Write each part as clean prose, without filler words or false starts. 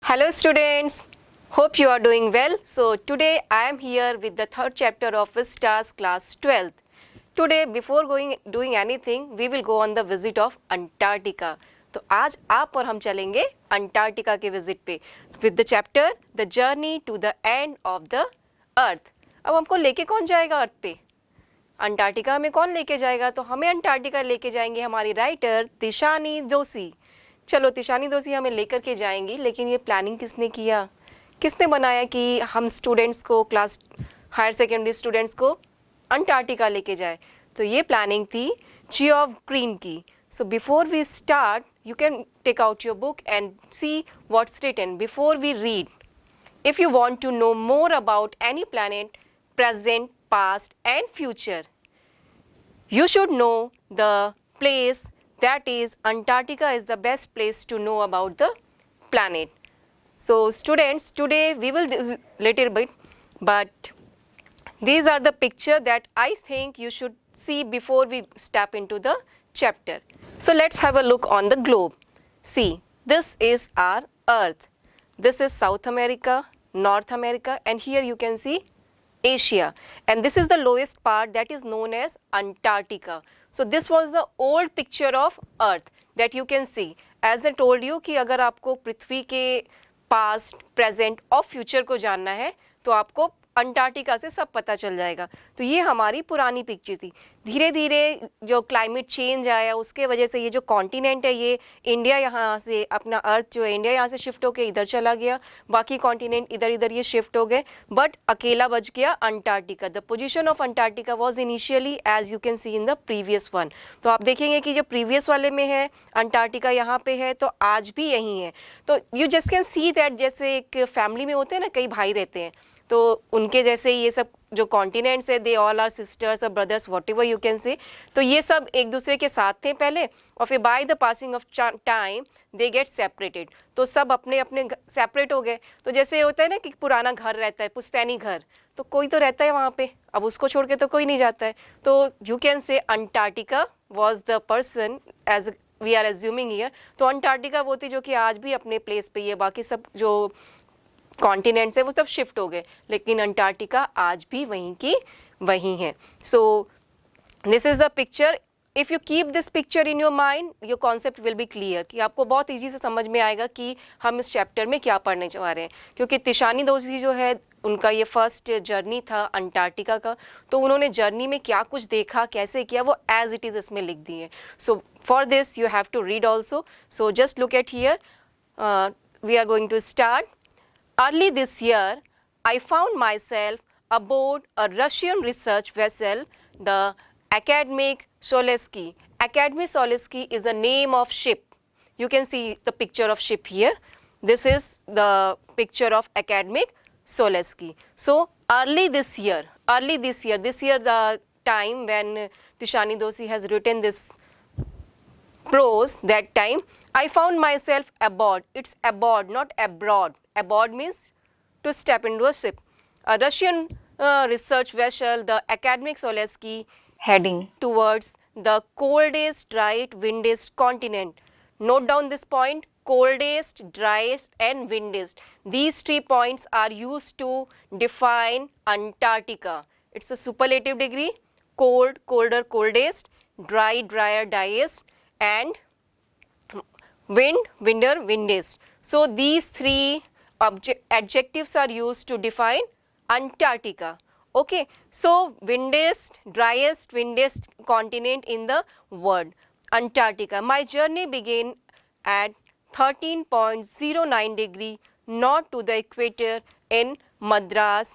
Hello students, hope you are doing well. So today I am here with the third chapter of Vistas class 12th. Today before doing anything, we will go on the visit of Antarctica. तो आज आप और हम चलेंगे Antarctica के visit पे with the chapter the journey to the end of the earth. अब हमको लेके कौन जाएगा अर्थ पे? अंटार्कटिका हमें कौन लेके जाएगा? तो हमें अंटार्कटिका लेके जाएंगे हमारी राइटर तिशानी दोषी. चलो तिशानी दोषी हमें लेकर के जाएंगी, लेकिन ये प्लानिंग किसने किया, किसने बनाया कि हम स्टूडेंट्स को, क्लास हायर सेकेंडरी स्टूडेंट्स को अंटार्कटिका लेके जाए? तो ये प्लानिंग थी जियोफ ग्रीन की. So before we start, you can take out your book and see what's written. Before we read, if you want to know more about any planet, present, past and future, you should know the place, that is Antarctica is the best place to know about the planet. So students, today we will do little bit, but these are the picture that I think you should see before we step into the chapter. So let's have a look on the globe. See, this is our Earth. This is South America, North America, and here you can see Asia. And this is the lowest part that is known as Antarctica. So this was the old picture of Earth that you can see. As I told you कि अगर आपको पृथ्वी के past, present और future को जानना है तो आपको अंटार्कटिका से सब पता चल जाएगा. तो ये हमारी पुरानी पिक्चर थी. धीरे धीरे जो क्लाइमेट चेंज आया उसके वजह से ये जो कॉन्टिनेंट है, ये इंडिया यहाँ से अपना अर्थ जो है इंडिया यहाँ से शिफ्ट होकर इधर चला गया, बाकी कॉन्टिनेंट इधर इधर ये शिफ्ट हो गए, बट अकेला बच गया Antarctica. The position of Antarctica was initially as you can see in the previous one. तो आप देखेंगे कि जो प्रीवियस वाले में है अंटार्कटिका यहाँ पे है तो आज भी यहीं है. तो you just can see that जैसे एक फैमिली में होते हैं ना, कई भाई रहते हैं, तो उनके जैसे ये सब जो कॉन्टिनेंट्स है, दे ऑल आर सिस्टर्स और brothers, what ever you can से. तो ये सब एक दूसरे के साथ थे पहले, और फिर by the passing of time they get separated. तो सब अपने अपने सेपरेट हो गए. तो जैसे होता है ना कि पुराना घर रहता है, पुश्तैनी घर, तो कोई तो रहता है वहाँ पे, अब उसको छोड़ के तो कोई नहीं जाता है. तो you can say Antarctica was the person as we are assuming here. तो अंटार्कटिका वो थी जो कि आज भी अपने प्लेस पे ही है. बाकी सब जो कॉन्टिनेंट्स है वो सब शिफ्ट हो गए, लेकिन अंटार्कटिका आज भी वहीं की वहीं है. So this is the picture. If you keep this picture in your mind, your concept will be clear, कि आपको बहुत इजी से समझ में आएगा कि हम इस चैप्टर में क्या पढ़ने जा रहे हैं. क्योंकि तिशानी दोषी जो है उनका ये फर्स्ट जर्नी था अंटार्कटिका का, तो उन्होंने जर्नी में क्या कुछ देखा, कैसे किया, वो एज इट इज़ इसमें लिख दिए हैं. So for this you have to read also. So just look at here. We are going to start. Early this year, I found myself aboard a Russian research vessel, the Akademik Soleski. Akademik Soleski is a name of ship. You can see the picture of ship here. This is the picture of Akademik Soleski. So this year the time when Tishani Doshi has written this prose, that time I found myself aboard. It's aboard, not abroad. Aboard means to step into a ship. A Russian research vessel, the Akademik Soleski, heading towards the coldest, driest, windiest continent. Note down this point: coldest, driest and windiest. These 3 points are used to define Antarctica. It's a superlative degree: cold, colder, coldest; dry, drier, driest; and wind, windier, windiest. So these 3 adjectives are used to define Antarctica. Okay, so windiest, driest, windiest continent in the world, Antarctica. My journey began at 13.09 degree north to the equator in Madras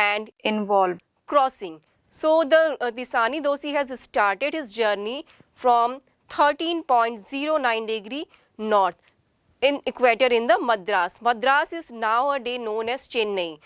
and involved crossing. So the Tishani Doshi has started his journey from 13.09 degree north in equator in the Madras. Madras is nowadays known as Chennai.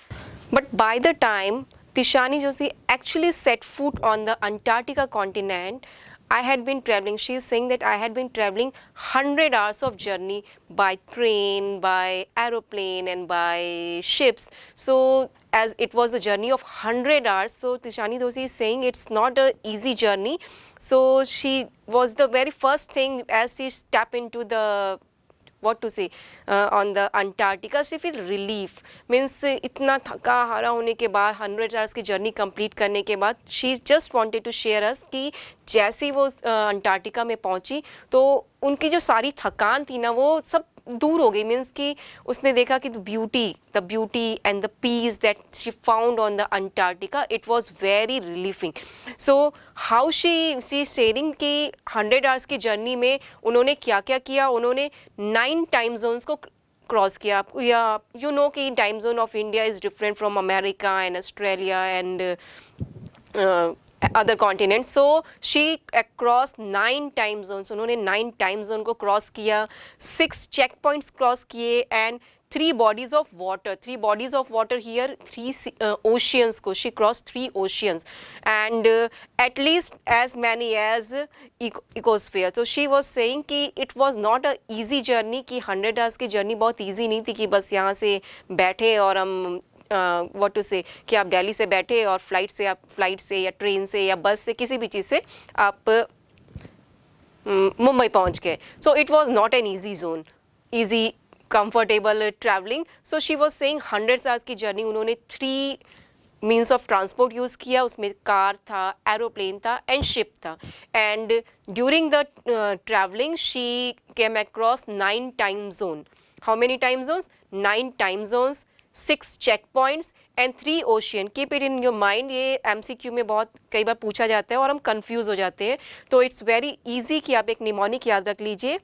But by the time Tishani Doshi actually set foot on the Antarctica continent, I had been traveling, she is saying that I had been traveling 100 hours of journey by train, by aeroplane and by ships. So as it was a journey of 100 hours, so Tishani Doshi is saying it's not an easy journey. So she was the very first thing as she stepped into the what to say on the Antarctica, she feel relief, means इतना थका हारा होने के बाद 100 hours की journey complete करने के बाद she just wanted to share us कि जैसे वो अंटार्कटिका में पहुंची तो उनकी जो सारी थकान थी ना वो सब दूर हो गई, मीन्स कि उसने देखा कि the beauty and the peace that she found on the Antarctica, it was very relieving. So how she sharing कि 100 hours की जर्नी में उन्होंने क्या क्या किया. उन्होंने 9 टाइम जोन्स को क्रॉस किया. या यू नो कि time zone of India is different from America and Australia and other continents. So she across 9 time zones, उन्होंने 9 time zone को क्रॉस किया, 6 check points क्रॉस किए and 3 bodies of water. 3 bodies of water here, 3 oceans को she crossed 3 oceans and at least as many as ecosphere. So she was saying कि it was not a easy journey, कि 100 hours की journey बहुत easy नहीं थी कि बस यहाँ से बैठे और हम व्हाट टू से कि आप दिल्ली से बैठे और फ्लाइट से या ट्रेन से या बस से किसी भी चीज़ से आप मुंबई पहुंच गए. So it was not an easy zone, easy comfortable travelling. So she was saying 100 hours की जर्नी उन्होंने 3 मीन्स ऑफ ट्रांसपोर्ट यूज़ किया. उसमें कार था, एरोप्लेन था एंड शिप था. And during the travelling she came across 9 time zone. How many time zones? 9 time zones, 6 check points and 3 ocean. Keep it in your mind. ये MCQ में बहुत कई बार पूछा जाता है और हम कंफ्यूज हो जाते हैं. तो इट्स वेरी इजी कि आप एक निमोनिक याद रख लीजिए,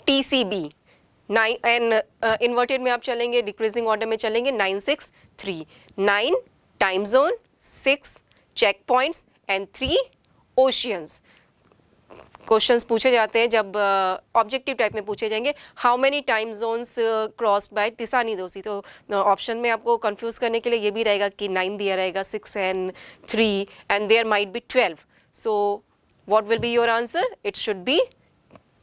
TCB 9 एंड इन्वर्टेड में आप चलेंगे, डिक्रीजिंग ऑर्डर में चलेंगे 9 6 3. 9 time zone, 6 check points and 3 oceans. Questions पूछे जाते हैं जब ऑब्जेक्टिव टाइप में पूछे जाएंगे, how many time zones crossed by Tishani Doshi. तो ऑप्शन में आपको कंफ्यूज करने के लिए ये भी रहेगा कि 9 दिया रहेगा, 6 and 3 and there might be 12. So what will be your answer? It should be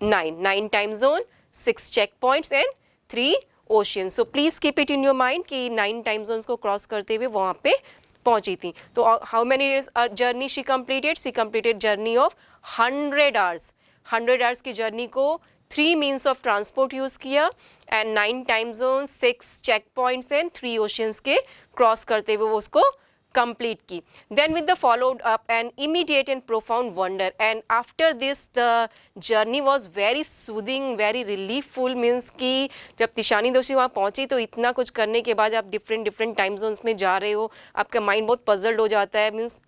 9 time zone, 6 check points and 3 ocean. So please keep it in your mind कि 9 टाइम जोन्स को क्रॉस करते हुए वहाँ पे पहुंची थी. तो how many days journey she completed? She completed journey of 100 hours. 100 hours की जर्नी को 3 मीन्स ऑफ ट्रांसपोर्ट यूज़ किया and 9 time zone, 6 check points and 3 oceans के क्रॉस करते हुए वो उसको कंप्लीट की. Then with the followed up an immediate and profound wonder. And after this the journey was very soothing, very reliefful. Means कि जब तिशानी दोषी वहाँ पहुँची तो इतना कुछ करने के बाद आप डिफरेंट टाइम जोन्स में जा रहे हो, आपका माइंड बहुत पजल्ड हो जाता है. मीन्स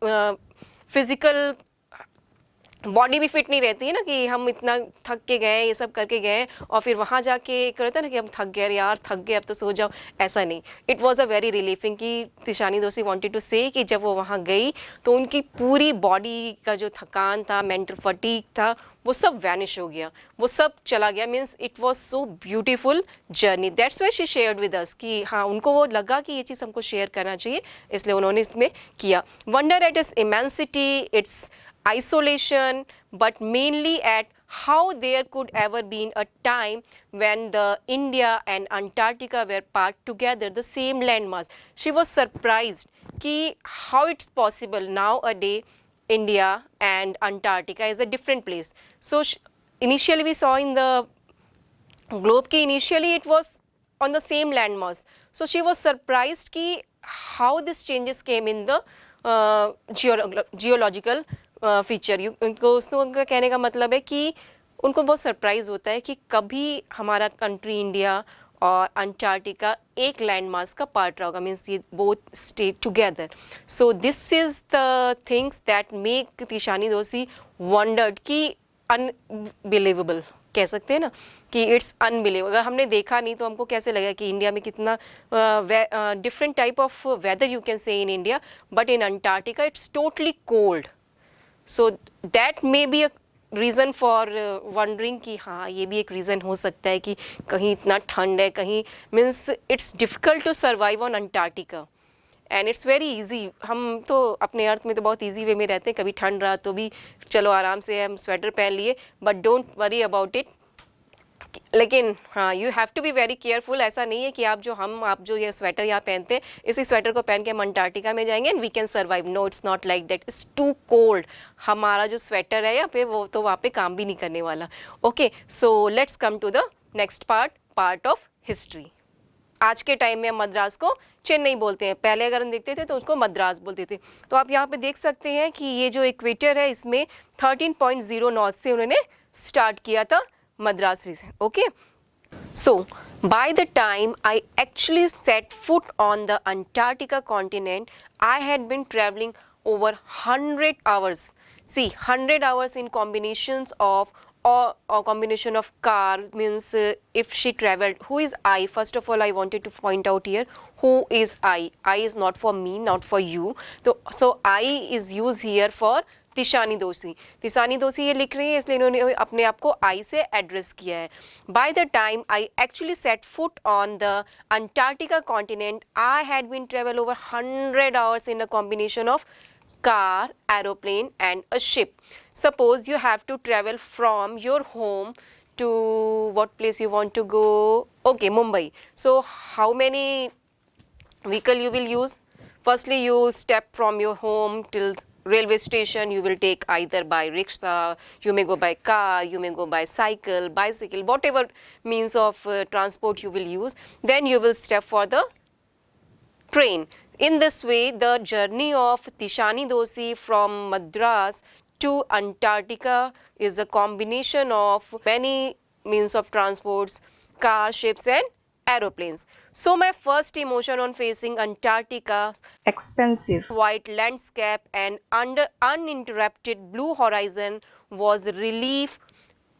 फिजिकल बॉडी भी फिट नहीं रहती है ना कि हम इतना थक के गए, ये सब करके गए और फिर वहाँ जाके एक रहता है ना कि हम थक गए यार, थक गए अब तो सो जाओ. ऐसा नहीं. It was a very relieving कि तिशानी दोषी वांटेड टू से कि जब वो वहाँ गई तो उनकी पूरी बॉडी का जो थकान था, मेंटल फटीग था, वो सब वैनिश हो गया, वो सब चला गया. Means it was so beautiful journey. That's why she shared with us कि हाँ उनको वो लगा कि ये चीज़ हमको शेयर करना चाहिए, इसलिए उन्होंने इसमें किया. Wonder at its immensity, it's isolation, but mainly at how there could ever been a time when the India and Antarctica were part together, the same landmass. She was surprised कि how it's possible nowadays India and Antarctica is a different place. So initially we saw in the globe कि initially it was on the same landmass. So she was surprised कि how these changes came in the geological feature. उनका कहने का मतलब है कि उनको बहुत सरप्राइज़ होता है कि कभी हमारा कंट्री इंडिया और अंटार्कटिका एक लैंड मास का पार्ट रहा होगा. मीन्स ये both stay together. So this is the things that make Tishani दोषी वंडर्ड कि अनबिलीवेबल कह सकते हैं ना कि इट्स अनबिलीवेबल. अगर हमने देखा नहीं तो हमको कैसे लगेगा कि इंडिया में कितना different type of whether you can से in India, but in Antarctica it's totally cold. So that may be a reason for wondering कि हाँ ये भी एक रीज़न हो सकता है कि कहीं इतना ठंड है, कहीं means it's difficult to survive on Antarctica and it's very easy. हम तो अपने अर्थ में तो बहुत इजी वे में रहते हैं, कभी ठंड रहा तो भी चलो आराम से हम स्वेटर पहन लिए, but don't worry about it. लेकिन हाँ you have to be very careful. ऐसा नहीं है कि आप जो ये स्वेटर यहाँ पहनते हैं इसी स्वेटर को पहन के हम अंटार्कटिका में जाएंगे and we can survive. No, it's not like that. It's too cold. हमारा जो स्वेटर है यहाँ पे वो तो वहाँ पे काम भी नहीं करने वाला. Okay, so let's come to the next part of history. आज के टाइम में मद्रास को चेन्नई बोलते हैं, पहले अगर हम देखते थे तो उसको मद्रास बोलते थे। तो आप यहाँ पे देख सकते हैं कि ये जो इक्वेटर है इसमें 13.0 नॉर्थ से उन्होंने स्टार्ट किया था मद्रास से। Okay, so by the time I actually set foot on the Antarctica continent, I had been traveling over 100 hours. See, 100 hours in combinations of or combination of car means if she traveled. Who is I? First of all, I wanted to point out here who is I. I is not for me, not for you. So I is used here for Tishani दोषी। तिशानी दोषी ये लिख रही है इसलिए इन्होंने अपने आप को आई से एड्रेस किया है। By the time I actually set foot on the Antarctica continent I had been travel over 100 hours in a combination of car, aeroplane and a ship. Suppose you have to travel from your home to what place you want to go? Okay, Mumbai. So how many vehicle you will use? Firstly, you step from your home till railway station. You will take either by rickshaw, you may go by car, you may go by cycle, bicycle, whatever means of transport you will use. Then you will step for the train. In this way, the journey of Tishani Doshi from Madras to Antarctica is a combination of many means of transports, car, ships and aeroplanes. So my first emotion on facing Antarctica, expensive, white landscape and uninterrupted blue horizon was relief,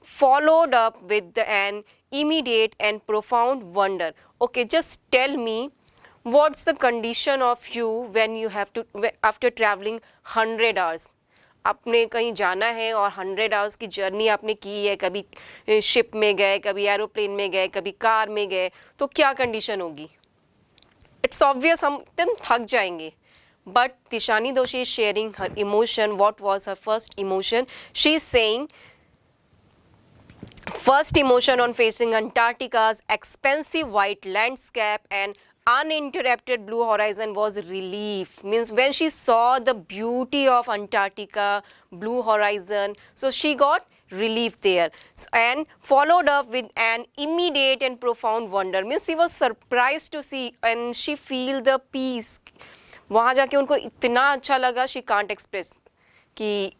followed up with an immediate and profound wonder. Okay, just tell me, what's the condition of you when you have to, after traveling 100 hours? आपने कहीं जाना है और 100 hours की journey आपने की है, कभी शिप में गए, कभी एरोप्लेन में गए, कभी कार में गए, तो क्या कंडीशन होगी? इट्स ऑब्वियस हम एकदम थक जाएंगे. But Tishani Doshi is sharing her emotion. What was her first emotion? She is saying first emotion on facing Antarctica's expansive white landscape and uninterrupted blue horizon was relief. Means when she saw the beauty of Antarctica, blue horizon, so she got relief there, and followed up with an immediate and profound wonder. Means she was surprised to see and she feel the peace. वहाँ जाके उनको इतना अच्छा लगा, she can't express कि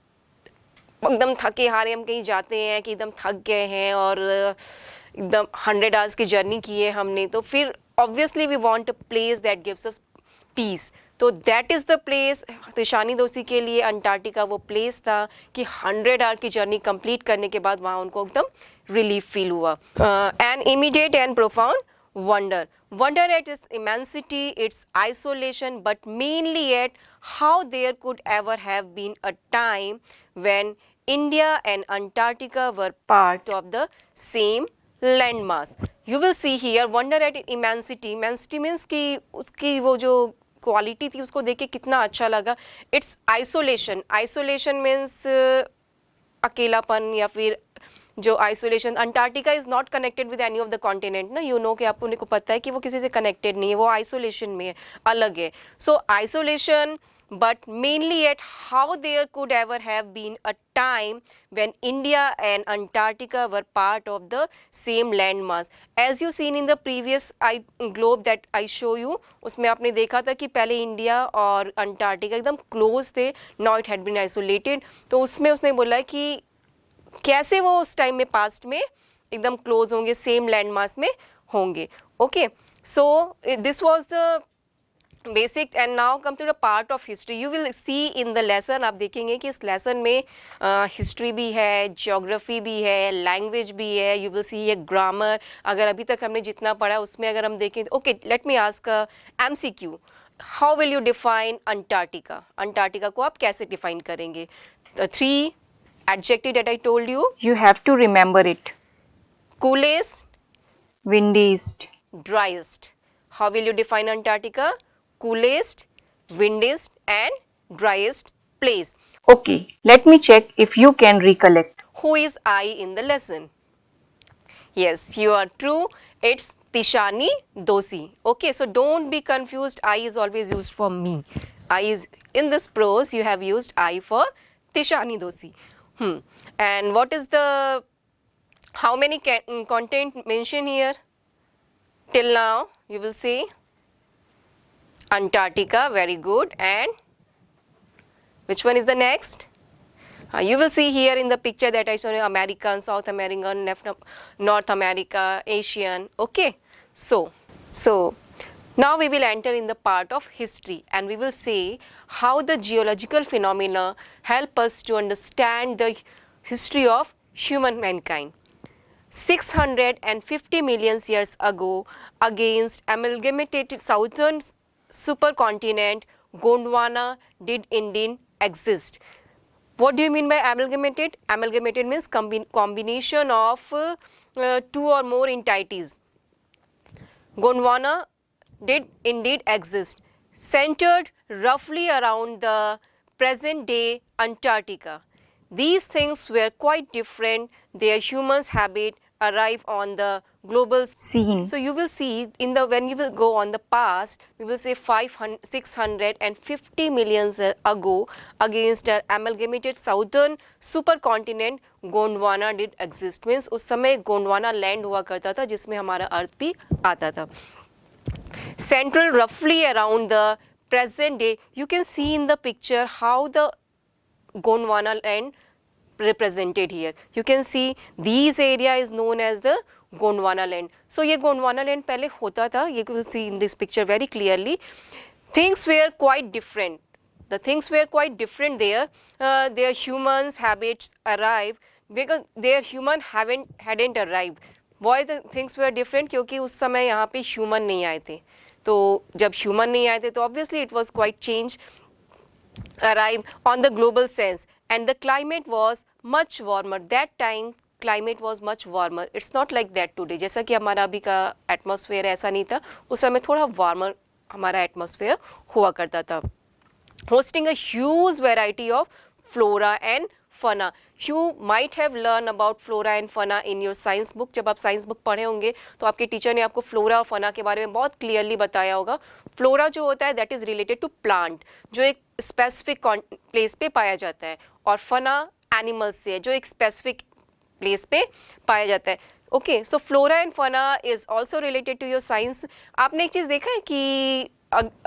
एकदम थके हारे हम कहीं जाते हैं कि एकदम थक गए हैं और एकदम 100 आवर्स की जर्नी की है हमने, तो फिर obviously we want a place that gives us peace. तो that is the place. Tishani Doshi के लिए अंटार्कटिका वो प्लेस था कि 100 आवर की जर्नी कंप्लीट करने के बाद वहाँ उनको एकदम रिलीफ फील हुआ. N immediate and profound wonder at its immensity, its isolation, but mainly at how there could ever have been a time when India and Antarctica were part of the same landmass. You will see here wonder at its immensity. Immensity means कि उसकी वो जो quality थी उसको देख के कितना अच्छा लगा. Its isolation means अकेलापन या फिर जो isolation. Antarctica is not connected with any of the continent ना, यू नो कि आपको उनको पता है कि वो किसी से कनेक्टेड नहीं है, वो आइसोलेशन में है, अलग है. सो isolation, but mainly at how there could ever have been a time when India and Antarctica were part of the same landmass. As you seen in the previous globe that I show you, उसमें आपने देखा था कि पहले India और Antarctica एकदम close थे, now it had been isolated. तो उसमें उसने बोला कि कैसे वो उस टाइम में पास्ट में एकदम क्लोज होंगे, सेम लैंडमास में होंगे. Okay, so this was the basic. And now come to the part of history. You will see in the lesson, आप देखेंगे कि इस लेसन में हिस्ट्री भी है, ज्योग्राफी भी है, लैंग्वेज भी है. यू विल सी ये ग्रामर. अगर अभी तक हमने जितना पढ़ा उसमें अगर हम देखें, okay let me ask MCQ. How will you define Antarctica? Antarctica को आप कैसे डिफाइन करेंगे? 3 adjective that I told you. You have to remember it. Coolest, Windiest, driest. How will you define Antarctica? Coolest, windiest and driest place. Okay, let me check if you can recollect. Who is I in the lesson? Yes, you are true. It's Tishani Doshi. Okay, so don't be confused. I is always used for me. I is in this prose you have used I for Tishani Doshi. And what is the How many content mentioned here? Till now, you will say Antarctica, very good. And which one is the next? You will see here in the picture that I show you American, South American, North America, Asian. Okay. So now we will enter in the part of history and we will say how the geological phenomena help us to understand the history of human mankind. 650 million years ago, against amalgamated southern supercontinent, Gondwana did indeed exist. What do you mean by amalgamated? Amalgamated means combination of two or more entities. Gondwana did indeed exist, centered roughly around the present day Antarctica. These things were quite different. Their humans' habit arrive on the global Scene. So you will see in the when you will go on the past, we will say 650 million ago against an amalgamated southern supercontinent Gondwana did exist. Means उस समय Gondwana land हुआ करता था जिसमें हमारा अर्थ भी आता था. Central roughly around the present day, you can see in the picture how the Gondwana land represented here. You can see these area is known as the Gondwana land. So ये Gondwana land पहले होता था. You will see in this picture very clearly. Things were quite different. The things were quite different there. Their humans habits arrived because their human hadn't arrived. Why the things were different? क्योंकि उस समय यहाँ पे human नहीं आए थे. तो जब human नहीं आए थे तो obviously it was quite change arrived on the global sense and the climate was much warmer. That time climate was much warmer. It's not like that today. जैसा कि हमारा अभी का atmosphere ऐसा नहीं था, उस समय थोड़ा warmer हमारा atmosphere हुआ करता था. Hosting a huge variety of flora and fauna. You might have learned about flora and fauna in your science book. जब आप science book पढ़े होंगे तो आपके टीचर ने आपको flora और fauna के बारे में बहुत clearly बताया होगा. Flora जो होता है that is related to plant, जो एक specific place पे पाया जाता है, और fauna animals से है जो एक specific place पे पाया जाता है. Okay, so flora and fauna is also related to your science. आपने एक चीज़ देखा है कि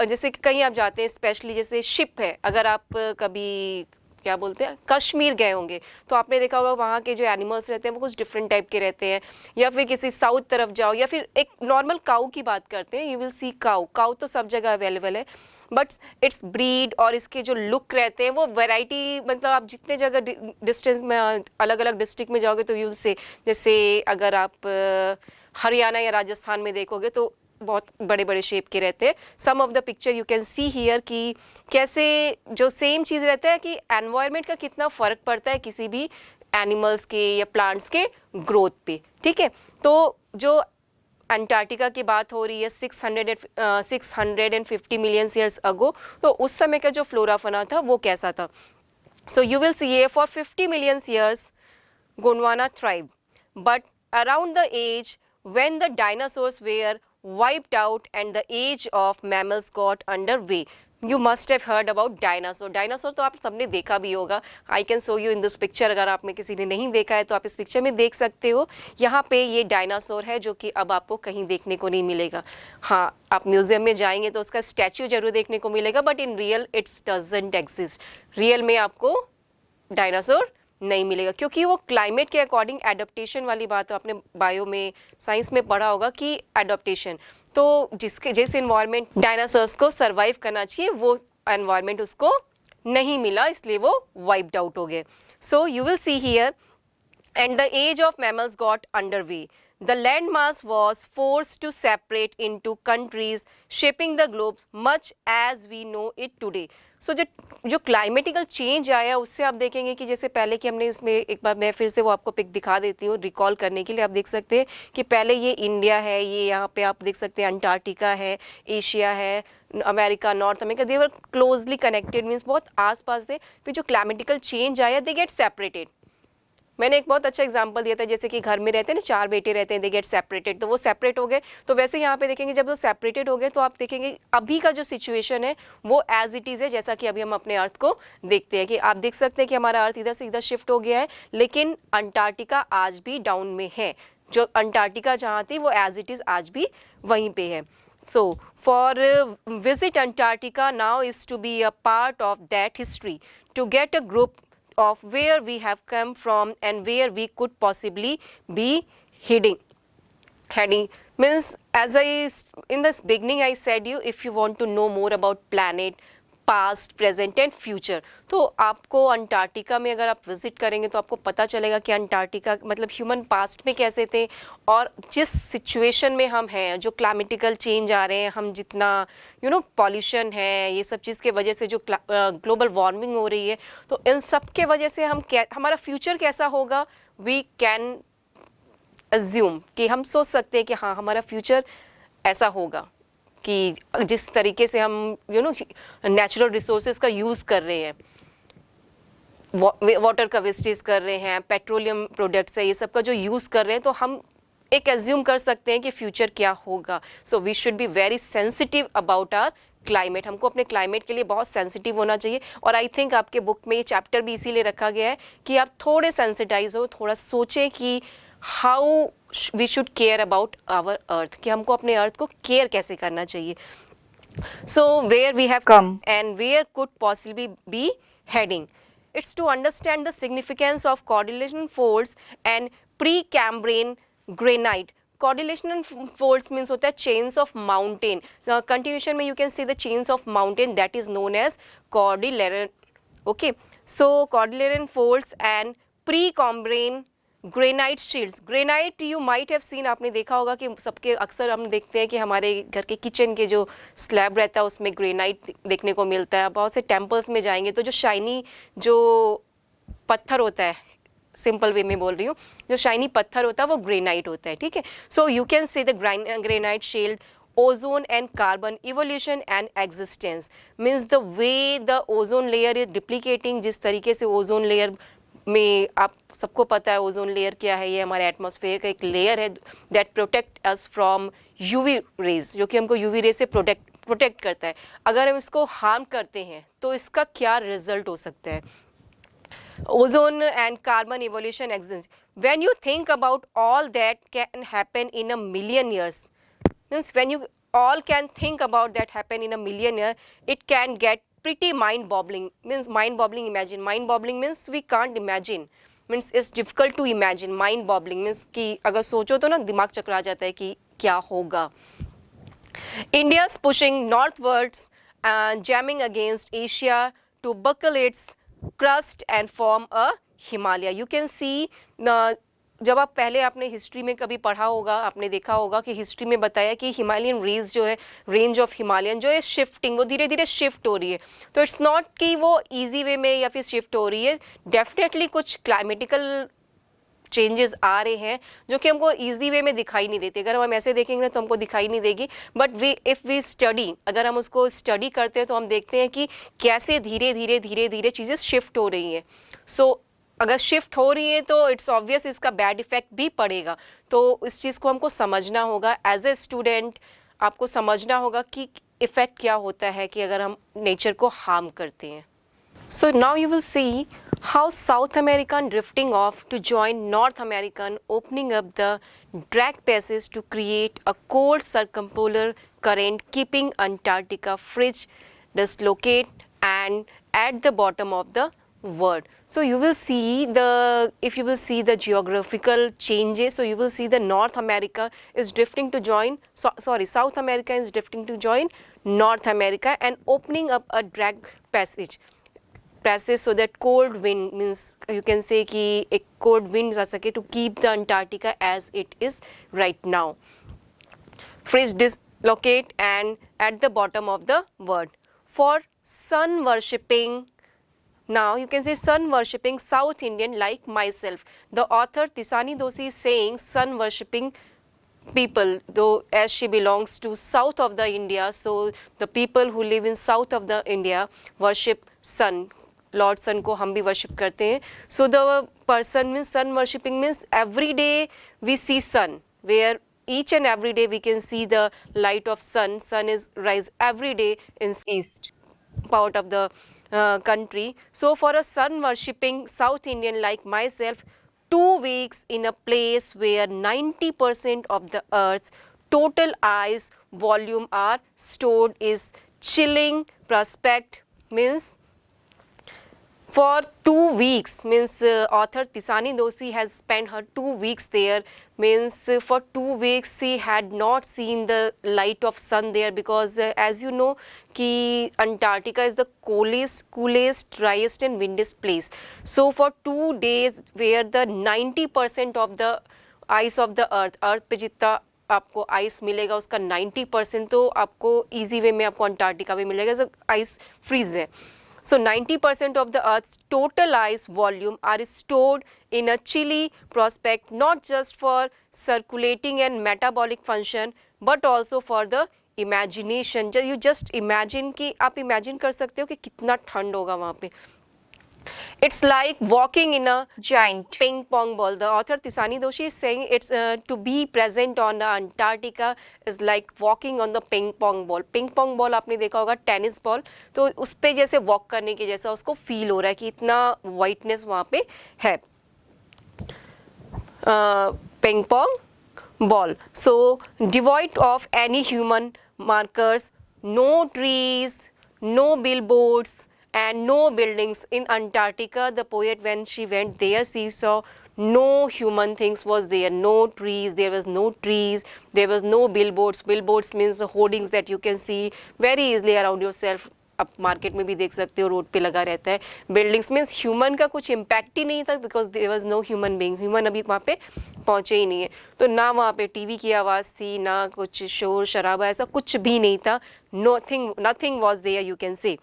जैसे कहीं आप जाते हैं स्पेशली जैसे शिप है, अगर आप कभी क्या बोलते हैं कश्मीर गए होंगे तो आपने देखा होगा वहाँ के जो एनिमल्स रहते हैं वो कुछ डिफरेंट टाइप के रहते हैं. या फिर किसी साउथ तरफ जाओ या फिर एक नॉर्मल काऊ की बात करते हैं, यू विल सी काऊ तो सब जगह अवेलेबल है, बट इट्स ब्रीड और इसके जो लुक रहते हैं वो वैरायटी, मतलब आप जितने जगह डिस्टेंस में अलग अलग डिस्ट्रिक्ट में जाओगे तो यू विल से, जैसे अगर आप हरियाणा या राजस्थान में देखोगे तो बहुत बड़े बड़े शेप के रहते हैं. Some of the picture you can see here कि कैसे जो सेम चीज़ रहता है कि एनवायरनमेंट का कितना फ़र्क पड़ता है किसी भी एनिमल्स के या प्लांट्स के ग्रोथ पे. ठीक है, तो जो अंटार्कटिका की बात हो रही है 650 मिलियन ईयर्स अगो, तो उस समय का जो फ्लोरा फना था वो कैसा था. So you will see for 50 million years Gondwana thrive, but around the age when the dinosaurs were wiped out and the age of mammals got underway. You must have heard about dinosaur. Dinosaur तो आप सबने देखा भी होगा. I can show you in this picture. अगर आप में किसी ने नहीं देखा है तो आप इस पिक्चर में देख सकते हो. यहाँ पे ये डायनासोर है जो कि अब आपको कहीं देखने को नहीं मिलेगा. हाँ, आप म्यूजियम में जाएंगे तो उसका स्टैच्यू जरूर देखने को मिलेगा, but in real it's doesn't exist. Real में आपको डायनासोर नहीं मिलेगा क्योंकि वो क्लाइमेट के अकॉर्डिंग एडाप्टेशन वाली बात आपने बायो में साइंस में पढ़ा होगा कि एडाप्टेशन, तो जिस इन्वायरमेंट डायनासोर्स को सरवाइव करना चाहिए वो एनवायरनमेंट उसको नहीं मिला, इसलिए वो वाइप्ड आउट हो गए. सो you will see here and the age of mammals got underway. The landmass was forced to separate into countries, shaping the globe much as we know it today. So जो climatical change आया उससे आप देखेंगे कि जैसे पहले कि हमने इसमें एक बार मैं फिर से वो आपको पिक दिखा देती हूँ रिकॉल करने के लिए. आप देख सकते हैं कि पहले ये इंडिया है, ये यहाँ पे आप देख सकते हैं अंटार्कटिका है, एशिया है, अमेरिका, नॉर्थ अमेरिका, दे वर क्लोजली कनेक्टेड, मीन्स बहुत आस पास थे. फिर जो क्लाइमेटिकल चेंज आया दे गेट सेपरेटेड, मैंने एक बहुत अच्छा एग्जांपल दिया था, जैसे कि घर में रहते हैं ना, 4 बेटे रहते हैं, दे गेट सेपरेटेड, तो वो सेपरेट हो गए। तो वैसे यहाँ पे देखेंगे जब वो सेपरेटेड हो गए तो आप देखेंगे अभी का जो सिचुएशन है वो एज इट इज़ है, जैसा कि अभी हम अपने अर्थ को देखते हैं कि आप देख सकते हैं कि हमारा अर्थ इधर से इधर शिफ्ट हो गया है, लेकिन अंटार्कटिका आज भी डाउन में है। जो अंटार्कटिका जहाँ थी वो एज इट इज़ आज भी वहीं पे है। So, for visit Antarctica now is to be a part of that history, to get a group of where we have come from and where we could possibly be heading. Heading means, as in the beginning I said you, if you want to know more about planet, past, present and future, तो आपको Antarctica में अगर आप visit करेंगे तो आपको पता चलेगा कि अंटार्कटिका मतलब ह्यूमन पास्ट में कैसे थे, और जिस सिचुएशन में हम हैं, जो क्लाइमेटिकल चेंज आ रहे हैं, हम जितना पॉल्यूशन है, ये सब चीज़ के वजह से जो ग्लोबल वार्मिंग हो रही है, तो इन सब के वजह से हमारा फ्यूचर कैसा होगा, वी कैन अज्यूम कि हम सोच सकते हैं कि हाँ हमारा फ्यूचर ऐसा होगा कि जिस तरीके से हम नेचुरल रिसोर्सेज का यूज़ कर रहे हैं, वाटर का वेस्टेज कर रहे हैं, पेट्रोलियम प्रोडक्ट्स है, ये सब का जो यूज़ कर रहे हैं, तो हम एक एज्यूम कर सकते हैं कि फ्यूचर क्या होगा। So we should be very sensitive about our climate. हमको अपने क्लाइमेट के लिए बहुत सेंसिटिव होना चाहिए, और आई थिंक आपके बुक में ये चैप्टर भी इसीलिए रखा गया है कि आप थोड़े सेंसिटाइज हो, थोड़ा सोचें कि how we should care about our earth, कि हमको अपने अर्थ को केयर कैसे करना चाहिए। So where we have Come. and where could possibly be heading. It's to understand the significance of Cordilleran Folds and Precambrian granite. Cordilleran Folds means होता है chains of mountain. Continuation में you can see the chains of mountain that is known as Cordilleran. Okay, so Cordilleran Folds and Precambrian granite shields. Granite you might have seen, आपने देखा होगा कि सबके अक्सर हम देखते हैं कि हमारे घर के किचन के जो स्लैब रहता है उसमें ग्रेनाइट देखने को मिलता है। बहुत से टेम्पल्स में जाएंगे तो जो शाइनी जो पत्थर होता है, सिंपल वे में बोल रही हूँ, जो शाइनी पत्थर होता है वो ग्रेनाइट होता है, ठीक है। So you can see the granite shield, ozone and carbon evolution and existence means the way the ozone layer is duplicating, जिस तरीके से ओजोन लेयर में, आप सबको पता है ओजोन लेयर क्या है, ये हमारे एटमॉस्फेयर का एक लेयर है that protect us from UV rays, जो कि हमको यूवी रेज से प्रोटेक्ट करता है। अगर हम इसको हार्म करते हैं तो इसका क्या रिजल्ट हो सकता है। Ozone and carbon evolution exists. When you think about all that can happen in a million years, means when you all can think about that happen in a million years, it can get pretty mind-boggling. Means mind-boggling, imagine. Mind-boggling means we can't imagine. Means it's difficult to imagine. Mind-boggling means कि अगर सोचो तो ना दिमाग चकरा जाता है कि क्या होगा। India's pushing northwards and jamming against Asia to buckle its crust and form a Himalaya. You can see जब आप पहले आपने हिस्ट्री में कभी पढ़ा होगा, आपने देखा होगा कि हिस्ट्री में बताया कि हिमालयन रेंज जो है, रेंज ऑफ हिमालयन जो है शिफ्टिंग, वो धीरे धीरे शिफ्ट हो रही है। तो इट्स नॉट कि वो इजी वे में या फिर शिफ्ट हो रही है, डेफिनेटली कुछ क्लाइमेटिकल चेंजेस आ रहे हैं जो कि हमको इजी वे में दिखाई नहीं देते। अगर हम ऐसे देखेंगे तो हमको दिखाई नहीं देगी, बट इफ़ वी स्टडी, अगर हम उसको स्टडी करते हैं तो हम देखते हैं कि कैसे धीरे धीरे चीज़ें शिफ्ट हो रही हैं। सो अगर शिफ्ट हो रही है तो इट्स ऑब्वियस इसका बैड इफेक्ट भी पड़ेगा। तो इस चीज़ को हमको समझना होगा। एज ए स्टूडेंट आपको समझना होगा कि इफ़ेक्ट क्या होता है कि अगर हम नेचर को हार्म करते हैं। So now you will C how South American drifting off to join North American, opening up the drag passage to create a cold circumpolar current, keeping Antarctica fridge, dislocate and at the bottom of the world. So you will see if you will see the geographical changes, so you will see the North America is drifting to join, South America is drifting to join North America and opening up a drag passage so that cold wind, means you can say कि एक cold wind आ सके to keep the Antarctica as it is right now. Fridge dislocate and at the bottom of the world. For sun worshipping, now you can say sun worshipping South Indian like myself. The author Tisani Doshi is saying sun worshipping people, though as she belongs to south of the India, so the people who live in south of the India worship sun. Lord sun को हम भी worship करते हैं. So the person means sun worshipping means every day we see sun, where each and every day we can see the light of sun. Sun is rise every day in East. part of the country. So for a sun worshipping South Indian like myself, 2 weeks in a place where 90% of the earth's total ice volume are stored is chilling prospect. Means for 2 weeks, means author Tisani Doshi has spent her 2 weeks there, means for 2 weeks she had not seen the light of sun there, because as you know ki Antarctica is the coolest, driest and windiest place. So for 2 days where the 90% of the ice of the earth पे जितना आपको ice मिलेगा उसका 90% तो आपको easy way में आपको Antarctica में मिलेगा, जब आइस फ्रीज है. So 90% of the Earth's total ice volume are stored in a chilly prospect, not just for circulating and metabolic function, but also for the imagination. You just imagine कि आप imagine कर सकते हो कि कितना ठंड होगा वहाँ पे. It's like walking in a Giant. ping pong ball. The author Tisani Doshi is saying it's to be present on the Antarctica is like walking on the ping pong ball. Ping pong ball आपने देखा होगा tennis ball, तो उस पे जैसे walk करने के जैसा उसको फील हो रहा है कि इतना वाइटनेस वहाँ पे है. Ping pong ball. So devoid of any human markers, no trees, no billboards, and no buildings in Antarctica. The poet, when she went there, she saw no human things was there, no trees, there was no trees, there was no billboards. Billboards means the hoardings that you can see very easily around yourself. आप market में भी देख सकते हो, road पे लगा रहता है. बिल्डिंग्स मीन्स ह्यूमन का कुछ इम्पैक्ट ही नहीं था, because there was no human being. Human अभी वहाँ पे पहुँचे ही नहीं है, तो ना वहाँ पे टीवी की आवाज़ थी, ना कुछ शोर शराबा, ऐसा कुछ भी नहीं था. Nothing was there, you can say.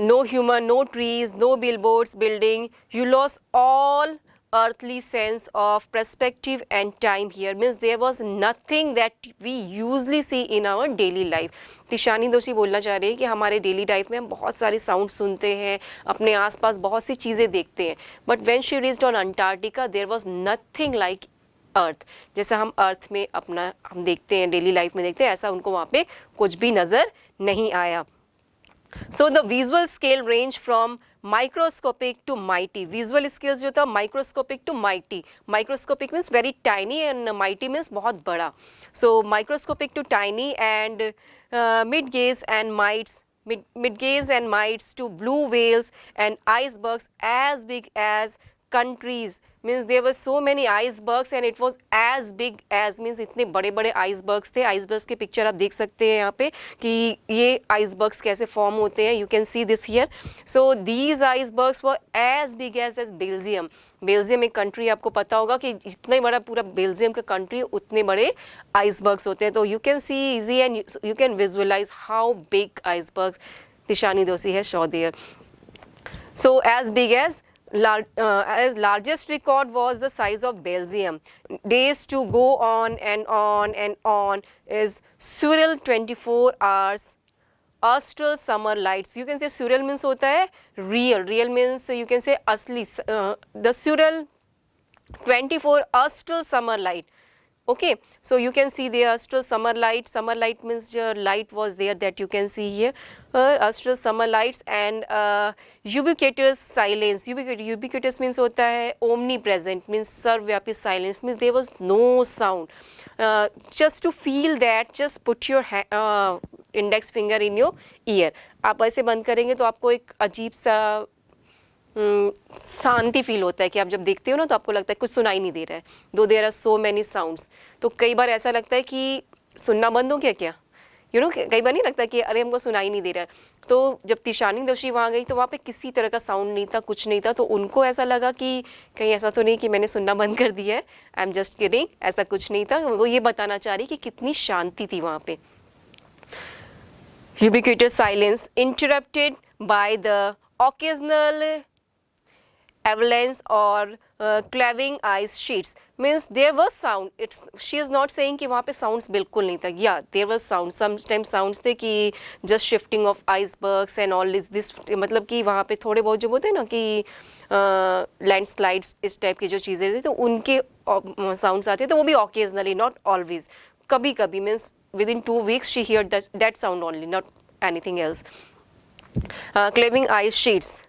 No human, no trees, no billboards, building. You lost all earthly sense of perspective and time here. Means there was nothing that we usually see in our daily life. Tishani दोषी बोलना चाह रही है कि हमारे daily life में हम बहुत सारे साउंड सुनते हैं, अपने आसपास बहुत सी चीज़ें देखते हैं, but when she reached on Antarctica there was nothing like earth. जैसा हम अर्थ में अपना हम देखते हैं, डेली लाइफ में देखते हैं, ऐसा उनको वहाँ पे कुछ भी नज़र नहीं आया. So the visual scale range from microscopic to mighty. Visual scales जो था microscopic to mighty. Microscopic means very tiny and mighty means बहुत बड़ा. So microscopic to tiny and mid-gaze and mites. Mid-gaze and mites to blue whales and icebergs as big as countries. Means there were so many icebergs and it was as big as, means इतने बड़े बड़े icebergs थे. icebergs की picture आप देख सकते हैं यहाँ पे कि ये icebergs कैसे फॉर्म होते हैं. You can see this here. So these icebergs were as big as Belgium. Belgium एक कंट्री, आपको पता होगा कि जितना बड़ा पूरा बेल्जियम का कंट्री उतने बड़े आइसबर्ग्स होते हैं. तो you can see easy and you can visualise how big icebergs तिशानी दोषी है show there. So as big as largest record was the size of Belgium. Days to go on and on and on is surreal 24 hours. Austral summer lights. You can say surreal means होता है real. Real means you can say असली. The surreal 24 austral summer light. Okay, so you can see the austral summer light. Summer light means the light was there that you can see here. Austral summer lights and ubiquitous silence. Ubiquitous means होता है omnipresent, means सर्वव्यापी. Silence means there was no sound. Just to feel that, just put your index finger in your ear. आप ऐसे बंद करेंगे तो आपको एक अजीब सा शांति फील होता है कि आप जब देखते हो ना तो आपको लगता है कुछ सुनाई नहीं दे रहा है. Though there are so many sounds, तो कई बार ऐसा लगता है कि सुनना बंद हो क्या यू नो, कई बार नहीं लगता कि अरे हमको सुनाई नहीं दे रहा है. तो जब तिशानी दोषी वहाँ गई तो वहाँ पे किसी तरह का साउंड नहीं था, कुछ नहीं था, तो उनको ऐसा लगा कि कहीं ऐसा तो नहीं कि मैंने सुनना बंद कर दिया है. आई एम जस्ट किडिंग, ऐसा कुछ नहीं था. वो ये बताना चाह रही कि कितनी शांति थी वहाँ पे. Ubiquitous silence interrupted by the occasional avalanche or claving ice sheets. Means there was sound. She is not saying कि वहाँ पे sounds बिल्कुल नहीं था. Yeah, there was sound. Sometimes sounds थे कि just shifting of icebergs and all this मतलब कि वहाँ पे थोड़े बहुत जो होते हैं ना कि landslides इस टाइप की जो चीज़ें थी तो उनके sounds आते थे वो भी occasionally, not always. कभी कभी means within 2 weeks she heard that sound only, not anything else. Claving ice sheets.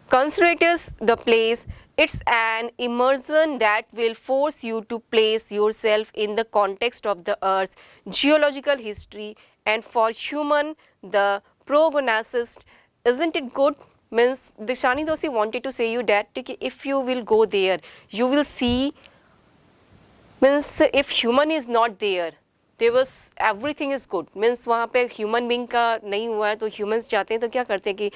Considers the place. It's an immersion that will force you to place yourself in the context of the Earth's geological history, and for human, the prognosis. Isn't it good? Means Dishani Doshi wanted to say you that if you will go there, you will see. Means if human is not there, there was everything is good. Means वहाँ पे human being का नहीं हुआ है तो humans जाते हैं तो क्या करते हैं कि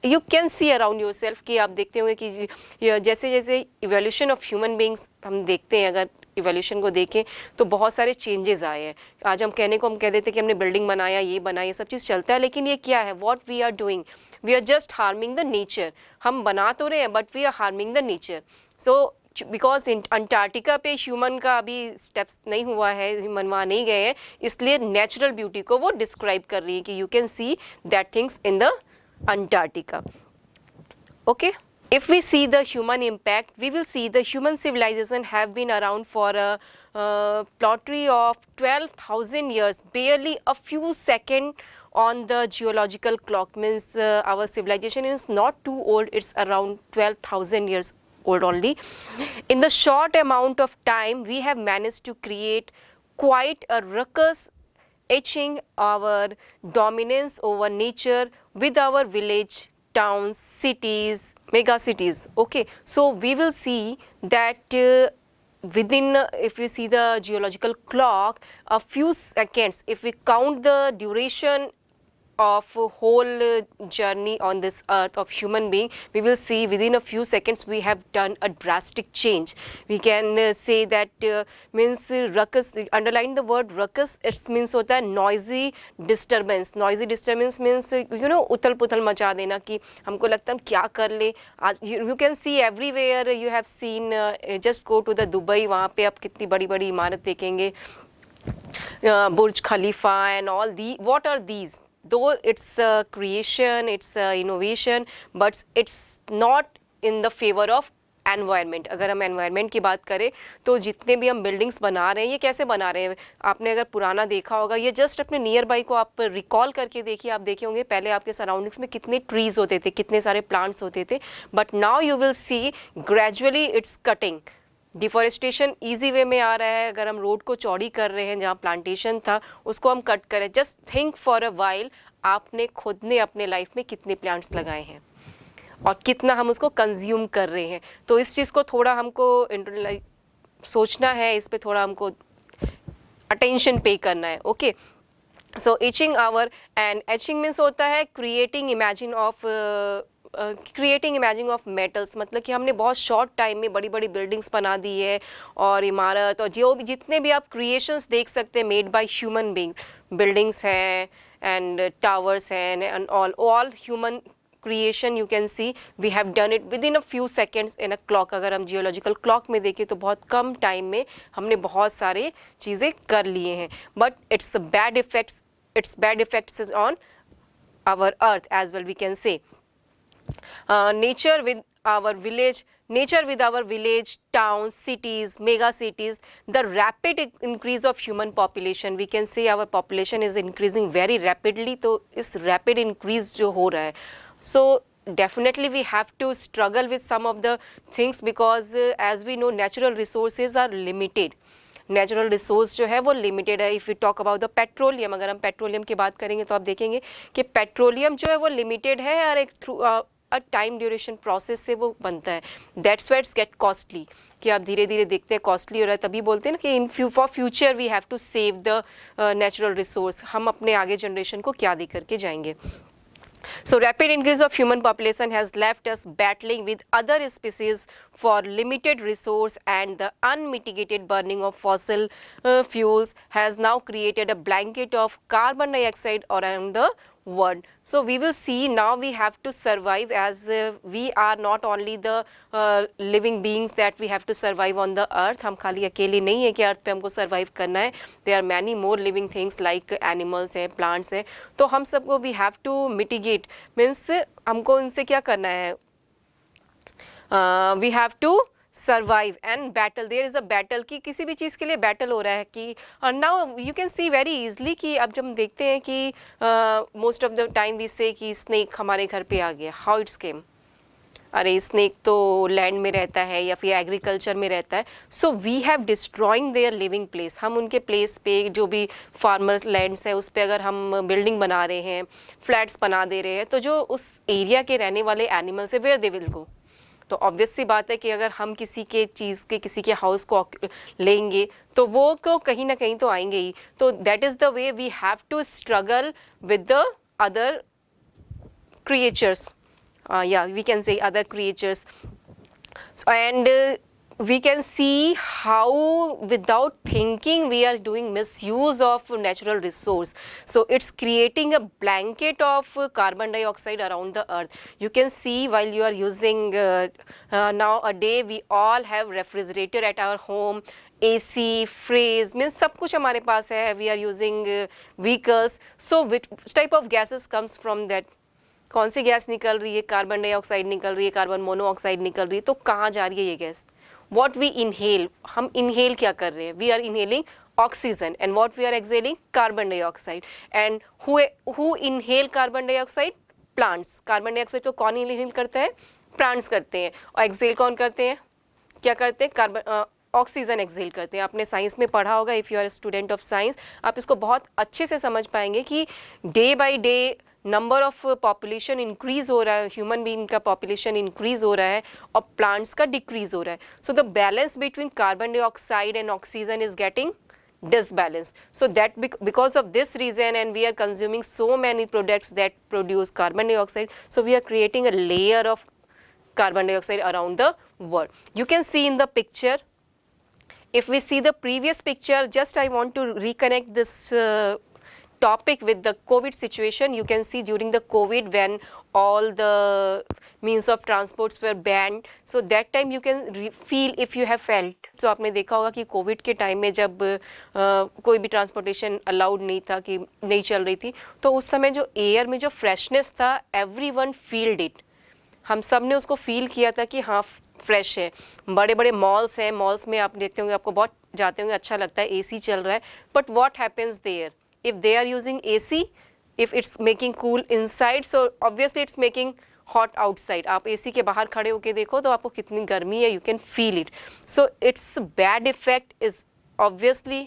you can see around yourself कि आप देखते होंगे कि जैसे जैसे evolution of human beings हम देखते हैं, अगर इवोल्यूशन को देखें तो बहुत सारे चेंजेस आए हैं. आज हम कहने को हम कह देते हैं कि हमने बिल्डिंग बनाया, ये बनाया, ये सब चीज़ चलता है, लेकिन ये क्या है? What we are doing, we are just harming the nature. हम बना तो रहे हैं but we are harming the nature. So because Antarctica पे ह्यूमन का अभी स्टेप्स नहीं हुआ है, ह्यूमन वहाँ नहीं गए हैं, इसलिए नेचुरल ब्यूटी को वो डिस्क्राइब कर रही है कि you can see that things in the Antarctica. Okay. If we see the human impact, we will see the human civilization have been around for a plottery of 12,000 years, barely a few seconds on the geological clock. Means our civilization is not too old, it's around 12,000 years old only. In the short amount of time, we have managed to create quite a ruckus, etching our dominance over nature with our village, towns, cities, mega cities. Okay, so we will see that within if you see the geological clock, a few seconds, if we count the duration of whole journey on this earth of human being, we will see within a few seconds we have done a drastic change. We can say that means ruckus, underline the word ruckus, it means होता है noisy disturbance. Noisy disturbance means you know उथल पुथल मचा देना कि हमको लगता है हम क्या कर ले. आज you can see everywhere, you have seen just go to the Dubai, वहाँ पे आप कितनी बड़ी बड़ी इमारत देखेंगे, Burj Khalifa and all the, what are these? Though it's a creation, it's a innovation, but it's not in the favor of environment. अगर हम एनवायरनमेंट की बात करें तो जितने भी हम बिल्डिंग्स बना रहे हैं, ये कैसे बना रहे हैं? आपने अगर पुराना देखा होगा, ये जस्ट अपने नियर बाई को आप रिकॉल करके देखिए, आप देखे होंगे पहले आपके सराउंडिंग्स में कितने ट्रीज होते थे, कितने सारे प्लांट्स होते थे, but now you will C gradually it's cutting. Deforestation easy way में आ रहा है. अगर हम रोड को चौड़ी कर रहे हैं, जहाँ प्लांटेशन था उसको हम कट करें. Just think for a while, आपने खुद ने अपने लाइफ में कितने प्लांट्स लगाए हैं और कितना हम उसको कंज्यूम कर रहे हैं. तो इस चीज़ को थोड़ा हमको सोचना है, इस पे थोड़ा हमको अटेंशन पे करना है. Okay. So etching our, and etching means होता है क्रिएटिंग इमेजिन ऑफ मेटल्स. मतलब कि हमने बहुत शॉर्ट टाइम में बड़ी बड़ी बिल्डिंग्स बना दी है और इमारत और जो भी जितने भी आप क्रिएशंस देख सकते हैं made by human beings, buildings हैं and towers and all human creation, you can see we have done it within a few seconds in a clock. अगर हम जियोलॉजिकल क्लॉक में देखें तो बहुत कम टाइम में हमने बहुत सारे चीज़ें कर लिए हैं. But it's bad effects on our earth as well, we can say. Nature with our village, towns, cities, mega cities, the rapid increase of human population, we can say our population is increasing very rapidly. तो इस rapid increase जो हो रहा है, so definitely we have to struggle with some of the things because as we know natural resources are limited. Natural resource जो है वो limited है. If you talk about the petroleum, अगर हम पेट्रोलियम की बात करेंगे तो आप देखेंगे कि पेट्रोलियम जो है वो लिमिटेड है और एक through a time duration process से वो बनता है. That's why it's get costly, कि आप धीरे धीरे देखते हैं कॉस्टली हो रहा है. तभी बोलते हैं ना कि in for future we have to save the natural resource. हम अपने आगे जनरेशन को क्या दे करके जाएंगे. So rapid increase of human population has left us battling with other species for limited resource, and the unmitigated burning of fossil fuels has now created a blanket of carbon dioxide around the world. So we will see now we have to survive as we are not only the living beings that we have to survive on the earth. हम खाली अकेले नहीं है कि अर्थ पे हमको survive करना है. There are many more living things like animals है, plants है. तो हम सबको we have to mitigate, means हमको इनसे क्या करना है, we have to survive and battle. There is a battle कि किसी भी चीज़ के लिए बैटल हो रहा है कि now you can see very easily कि अब जब हम देखते हैं कि most of the time we say कि स्नेक हमारे घर पे आ गया. हाउ इट्स केम, अरे स्नेक तो लैंड में रहता है या फिर एग्रीकल्चर में रहता है. So we have destroying their living place. हम उनके प्लेस पे जो भी फार्मर्स लैंड्स है उस पर अगर हम बिल्डिंग बना रहे हैं, फ्लैट्स बना दे रहे हैं, तो जो उस एरिया के रहने वाले एनिमल्स है वेयर दे विल गो. तो ऑब्वियस सी बात है कि अगर हम किसी के चीज़ के किसी के हाउस को लेंगे तो वो को कहीं ना कहीं तो आएंगे ही. तो that is the way we have to struggle with the other creatures, yeah, we can say other creatures. So, and we can see how without thinking we are doing misuse of natural resource. So it's creating a blanket of carbon dioxide around the earth. You can see while you are using nowadays we all have refrigerator at our home, AC, fridge, means सब कुछ हमारे पास है. We are using vehicles. So which type of gases comes from that? कौन सी gas निकल रही है? Carbon dioxide निकल रही है, कार्बन मोनोऑक्साइड निकल रही है. तो कहाँ जा रही है ये गैस? वॉट वी इनहेल, हम इनहेल क्या कर रहे हैं? We are inhaling oxygen and what we are exhaling carbon dioxide. And who inhale carbon dioxide? Plants. Carbon dioxide को कौन इनहेल करता है? प्लांट्स करते हैं. और एक्सहेल कौन करते हैं? क्या करते हैं? कार्बन ऑक्सीजन एक्सहेल करते हैं. आपने साइंस में पढ़ा होगा, if you are student of science आप इसको बहुत अच्छे से समझ पाएंगे कि day by day number of population increase हो रहा है, ह्यूमन बीइंग का पॉपुलेशन इंक्रीज हो रहा है और प्लांट्स का डिक्रीज हो रहा है. So the balance between carbon dioxide and oxygen is getting disbalance. So that because of this reason, and we are consuming so many products that produce carbon dioxide, so we are creating a layer of carbon dioxide around the world. You can see in the picture, if we see the previous picture, just I want to reconnect this topic with the COVID situation. You can see during the COVID when all the means of transports were banned, so that time you can feel if you have felt. So आपने देखा होगा कि Covid के time में जब कोई भी transportation allowed नहीं था, कि नहीं चल रही थी, तो उस समय जो एयर में जो फ्रेशनेस था, एवरीवन फील्ड इट. हम सब ने उसको फील किया था कि हाँ फ्रेश है. बड़े बड़े मॉल्स हैं, मॉल्स में आप देखते होंगे, आपको बहुत जाते होंगे, अच्छा लगता है, एसी चल रहा है. But what happens there? If they are using AC, if it's making cool inside, so obviously it's making hot outside. आप AC के बाहर खड़े होके देखो तो आपको कितनी गर्मी है, you can feel it. So its bad effect is obviously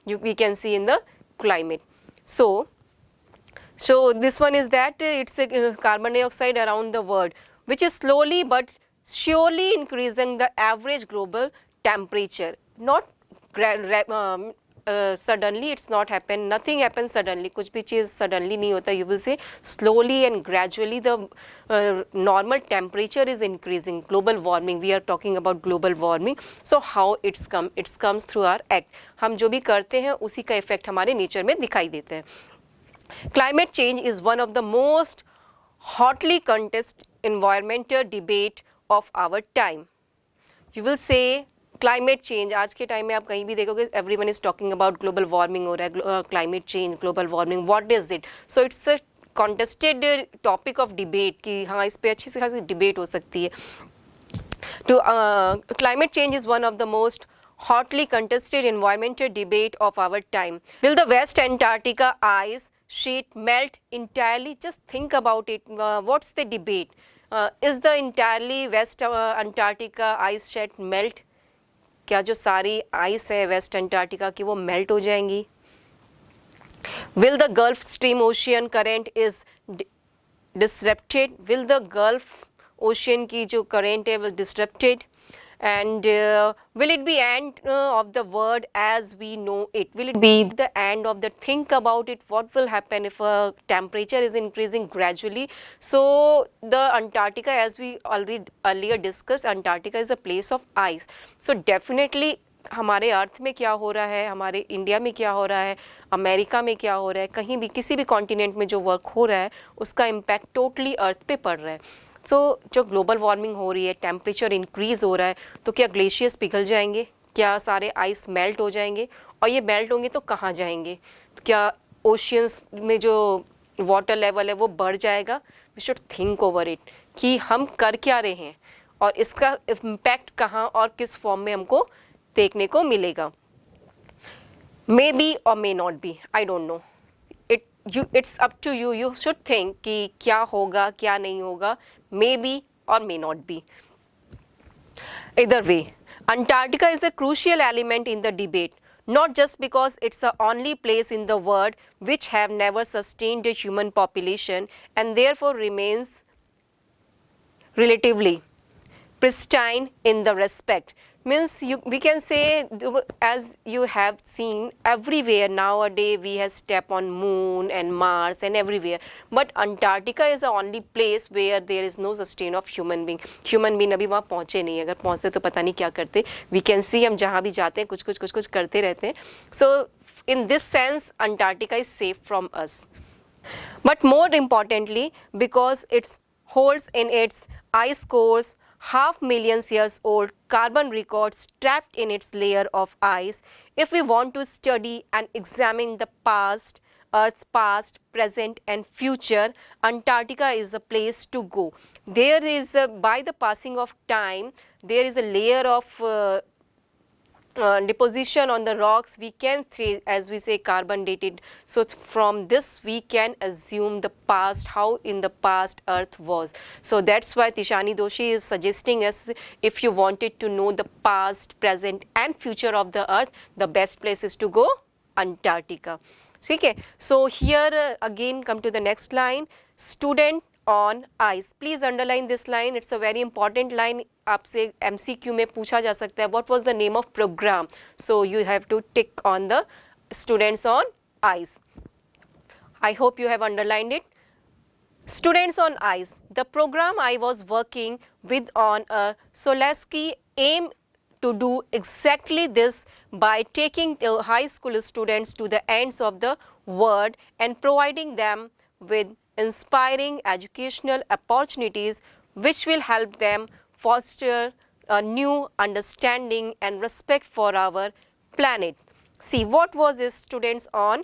we can see in the climate. So this one is that it's a carbon dioxide around the world, which is slowly but surely increasing the average global temperature. Not suddenly, it's not happen, nothing happens suddenly, कुछ भी चीज़ suddenly नहीं होता. You will say slowly and gradually the normal temperature is increasing. Global warming, we are talking about global warming. So how it comes through our act. हम जो भी करते हैं उसी का इफेक्ट हमारे नेचर में दिखाई देता है. Climate change is one of the most hotly contested environmental debate of our time. You will say climate change, आज के टाइम में आप कहीं भी देखोगे everyone is talking about global warming हो रहा है, climate change, global warming, what is it? So it's a contested topic of debate कि हाँ इस पे अच्छी से खासी डिबेट हो सकती है. To climate change is one of the most hotly contested environmental debate of our time. Will the West Antarctica ice sheet melt entirely? Just think about it. What's the debate? Is the entirely West Antarctica ice sheet melt? क्या जो सारी ice है waste Antarctica की वो melt हो जाएंगी? Will the Gulf Stream ocean current is disrupted? Will the Gulf Ocean की जो current है will disrupted? And will it be end of the world as we know it? Will it be the end of the? Think about it. What will happen if temperature is increasing gradually? So the Antarctica, as we already earlier discussed, Antarctica is a place of ice. So definitely हमारे अर्थ में क्या हो रहा है, हमारे India में क्या हो रहा है, अमेरिका में क्या हो रहा है, कहीं भी किसी भी कॉन्टिनेंट में जो वर्क हो रहा है उसका इम्पैक्ट टोटली अर्थ पे पड़ रहा है. सो जो ग्लोबल वार्मिंग हो रही है, टेम्परेचर इंक्रीज़ हो रहा है, तो क्या ग्लेशियर्स पिघल जाएंगे, क्या सारे आइस मेल्ट हो जाएंगे, और ये मेल्ट होंगे तो कहाँ जाएंगे, तो क्या ओशियंस में जो वाटर लेवल है वो बढ़ जाएगा. We should think over it कि हम कर क्या रहे हैं और इसका इम्पैक्ट कहाँ और किस फॉर्म में हमको देखने को मिलेगा. मे बी और may not be, I don't know, it's up to you. You should think कि क्या होगा क्या नहीं होगा, मे बी और may not be. Either way, Antarctica is a crucial element in the debate, not just because it's the only place in the world which have never sustained a human population and therefore remains relatively pristine in the respect. Means we can say, as you have seen everywhere nowadays, we have step on moon and Mars and everywhere, but Antarctica is the only place where there is no sustain of human being. Human being अभी वहाँ पहुँचे नहीं, अगर पहुँचते तो पता नहीं क्या करते. We can see हम जहाँ भी जाते हैं कुछ करते रहते हैं. So in this sense Antarctica is safe from us. But more importantly, because it holds in its ice cores half millions years old carbon records trapped in its layer of ice. If we want to study and examine the past, Earth's past, present and future, Antarctica is a place to go. There is, by the passing of time, there is a layer of deposition on the rocks. We can say, as we say, carbon dated. So from this we can assume the past, how in the past Earth was. So that's why Tishani Doshi is suggesting us, if you wanted to know the past, present and future of the Earth, the best place is to go Antarctica. Okay. So here again come to the next line, student on ice. Please underline this line, it's a very important line. आपसे MCQ में पूछा जा सकता है, what was the name of program? So you have to tick on the students on ice. I hope you have underlined it. Students on ice. The program I was working with on a Solaski aimed to do exactly this by taking the high school students to the ends of the world and providing them with inspiring educational opportunities which will help them foster a new understanding and respect for our planet. See, what was this students on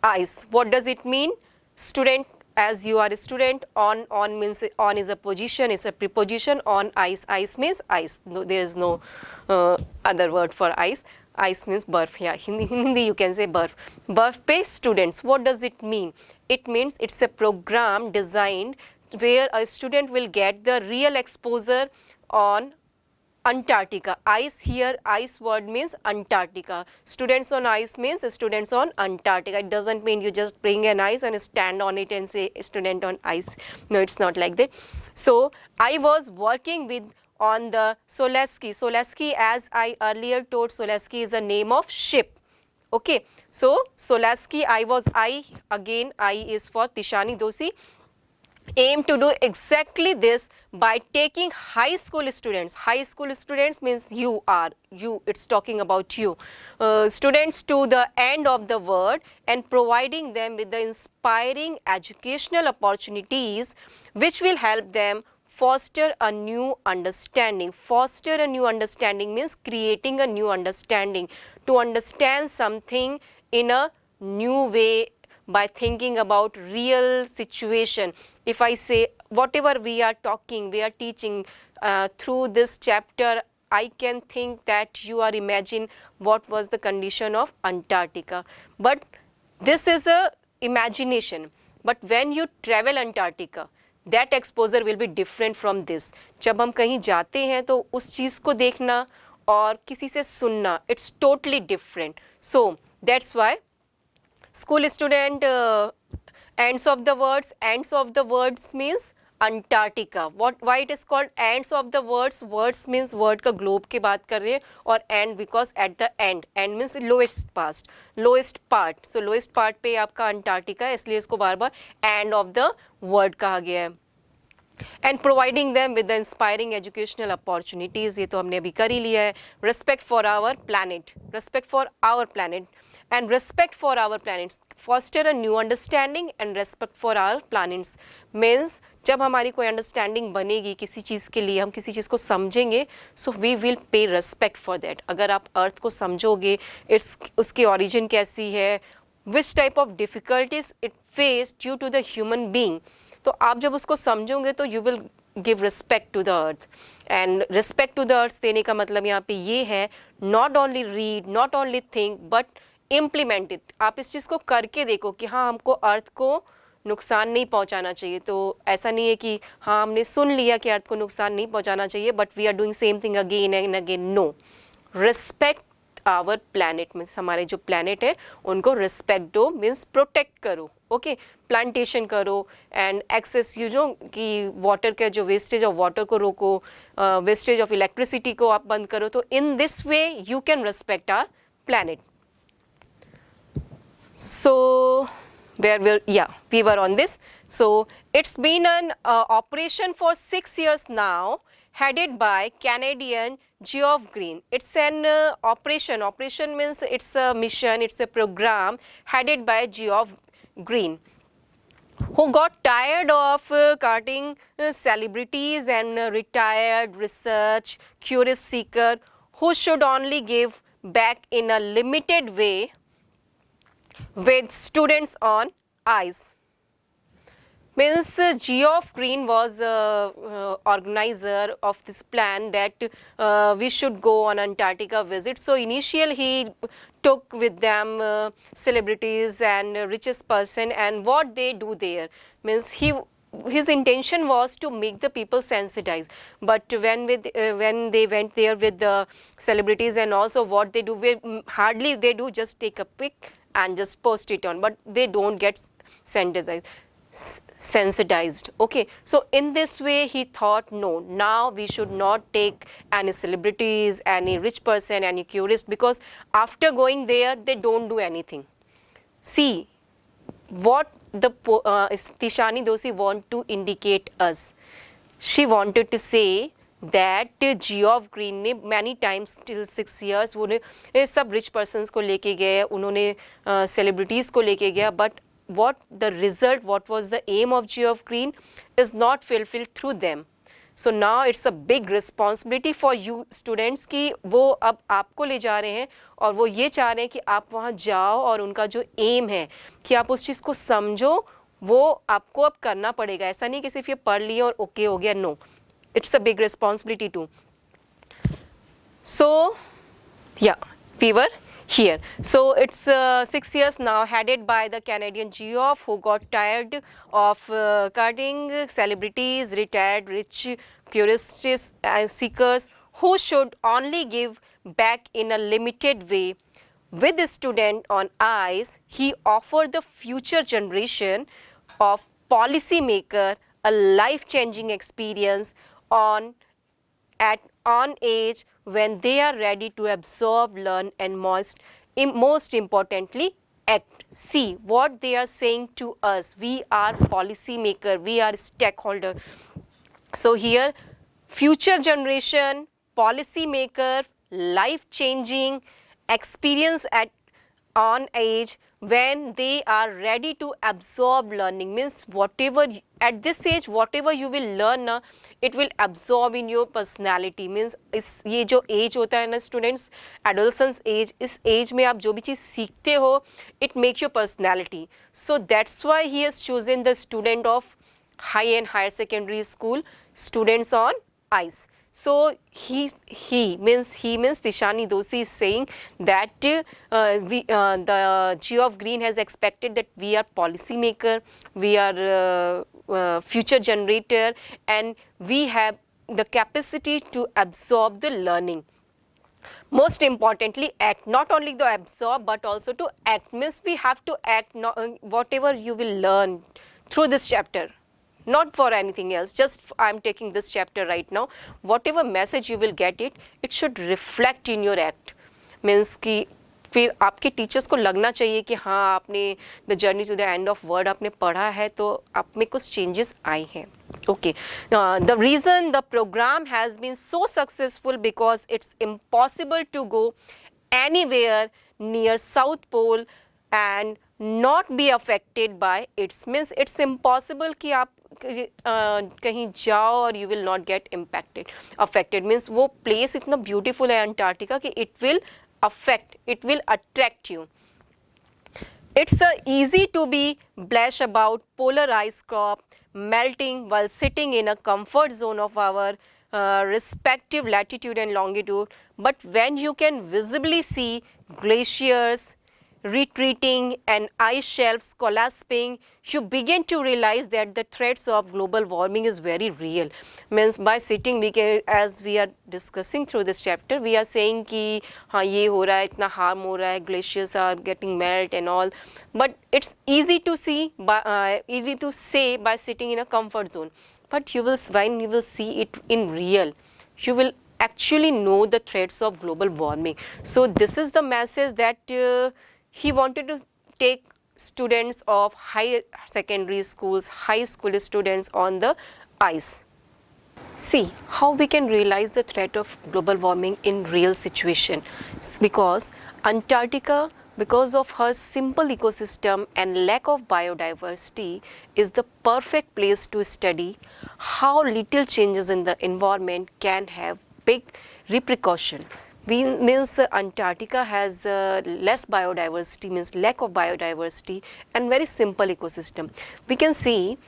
ice? What does it mean? Student, as you are a student, on means on is a position, is a preposition. On ice, ice means ice. No, there is no other word for ice. Ice means barf. Yeah, in Hindi you can say barf. Barf pe students. What does it mean? It means it's a program designed where a student will get the real exposure on Antarctica. Ice here, ice word means Antarctica. Students on ice means students on Antarctica. It doesn't mean you just bring an ice and stand on it and say student on ice. No, it's not like that. So I was working with on the Solaski. Solaski, as I earlier told, Solaski is a name of ship. Okay. So Solaski, I is for Tishani Doshi, aim to do exactly this by taking high school students. High school students means you, it's talking about you. Students to the end of the world and providing them with the inspiring educational opportunities which will help them foster a new understanding. Foster a new understanding means creating a new understanding. To understand something in a new way by thinking about real situation. If I say whatever we are talking, we are teaching through this chapter, I can think that you are imagine what was the condition of Antarctica. But this is a imagination. But when you travel Antarctica, that exposure will be different from this. जब हम कहीं जाते हैं तो उस चीज़ को देखना और किसी से सुनना, it's totally different. So that's why school student, ends of the words means Antarctica. Why it is called ends of the words? Words means word का globe की बात कर रहे हैं, और end because at the end means lowest part. So lowest part पे आपका Antarctica है, इसलिए इसको बार बार end of the word कहा गया है. And providing them with the inspiring educational opportunities, ये तो हमने अभी कर ही लिया है. Respect for our planet, respect for our planet and respect for our planets, foster a new understanding and respect for our planets. Means जब हमारी कोई अंडरस्टैंडिंग बनेगी किसी चीज़ के लिए, हम किसी चीज़ को समझेंगे, so we will pay respect for that. अगर आप अर्थ को समझोगे, इट्स उसकी ओरिजिन कैसी है, which type of difficulties it face due to the human being, तो आप जब उसको समझोगे तो you will give respect to the earth. And respect to the earth देने का मतलब यहाँ पे ये है, not only read, not only think, but implement it. आप इस चीज़ को करके देखो कि हाँ, हमको अर्थ को नुकसान नहीं पहुंचाना चाहिए. तो ऐसा नहीं है कि हाँ हमने सुन लिया कि अर्थ को नुकसान नहीं पहुंचाना चाहिए, but we are doing same thing again and again. No, respect our planet, means हमारे जो प्लैनेट है उनको रिस्पेक्ट दो, मीन्स प्रोटेक्ट करो. ओके, प्लांटेशन करो एंड एक्सेस यू नो कि वाटर का जो वेस्टेज ऑफ वाटर को रोको, वेस्टेज ऑफ इलेक्ट्रिसिटी को आप बंद करो. तो in this way you can respect our planet. So we were on this. So it's been an operation for 6 years now, headed by Canadian Geoff Green. It's an operation. Operation means it's a mission, it's a program headed by Geoff Green, who got tired of cutting celebrities and retired research curious seeker who should only give back in a limited way with students on ice. Means Geoff Green was organizer of this plan that we should go on Antarctica visit. So initially he took with them celebrities and richest person, and what they do there means his intention was to make the people sensitized. But when they went there with the celebrities and also what they do, hardly they do just take a pic and just post it on, but they don't get sensitized. Okay, so in this way he thought, no, now we should not take any celebrities, any rich person, any curious, because after going there they don't do anything. See what the Tishani Doshi want to indicate us. She wanted to say that Geoff Green ने many times till 6 years वो सब rich persons को लेके गए, उन्होंने celebrities को लेके गया, but what the result, what was the aim of Geoff Green is not fulfilled through them. So now it's a big responsibility for you students कि वो अब आपको ले जा रहे हैं और वो ये चाह रहे हैं कि आप वहाँ जाओ और उनका जो aim है कि आप उस चीज़ को समझो, वो आपको अब करना पड़ेगा. ऐसा नहीं कि सिर्फ ये पढ़ लिए और ओके हो गया. No, it's a big responsibility too. So yeah, we were here. So it's 6 years now, headed by the Canadian Geoff, who got tired of cutting celebrities, retired rich curious seekers who should only give back in a limited way. With the student on ice, he offered the future generation of policymaker a life-changing experience on age when they are ready to absorb, learn, and most importantly act. See what they are saying to us. We are policymaker, we are stakeholder. So here, future generation, policymaker, life-changing experience on age when they are ready to absorb learning, means whatever at this age whatever you will learn na, it will absorb in your personality. means इस ये जो age होता है ना students, adolescence age, इस age में आप जो भी चीज़ सीखते हो, it makes your personality. So that's why he has chosen the student of high and higher secondary school, students on ice. So he means Tishani Doshi is saying that the Geoff Green has expected that we are policymaker, we are future generator, and we have the capacity to absorb the learning. Most importantly, act. Not only to absorb but also to act, means we have to act whatever you will learn through this chapter. Not for anything else, just I'm taking this chapter right now. Whatever message you will get it should reflect in your act. Means कि फिर आपके teachers को लगना चाहिए कि हाँ आपने the journey to the end of world आपने पढ़ा है तो आप में कुछ चेंजेस आए हैं. Okay, the reason the program has been so successful because it's impossible to go anywhere near South Pole and not be affected by its, means it's impossible कि आप कहीं जाओ और you will not get affected means वो place इतना beautiful है Antarctica कि it will attract you. It's easy to be blush about polar ice crop melting while sitting in a comfort zone of our respective latitude and longitude, but when you can visibly see glaciers retreating and ice shelves collapsing, you begin to realize that the threats of global warming is very real. Means by sitting we can, as we are discussing through this chapter, we are saying कि हाँ ये हो रहा है, इतना harm हो रहा है, glaciers are getting melt and all, but it's easy to see, easy to say by sitting in a comfort zone. But you will, when you will see it in real, you will actually know the threats of global warming. So this is the message that he wanted to take students of higher secondary schools, high school students on the ice. See how we can realize the threat of global warming in real situation, because Antarctica, because of her simple ecosystem and lack of biodiversity, is the perfect place to study how little changes in the environment can have big repercussion. Means Antarctica has less biodiversity, means lack of biodiversity and very simple ecosystem. We can see,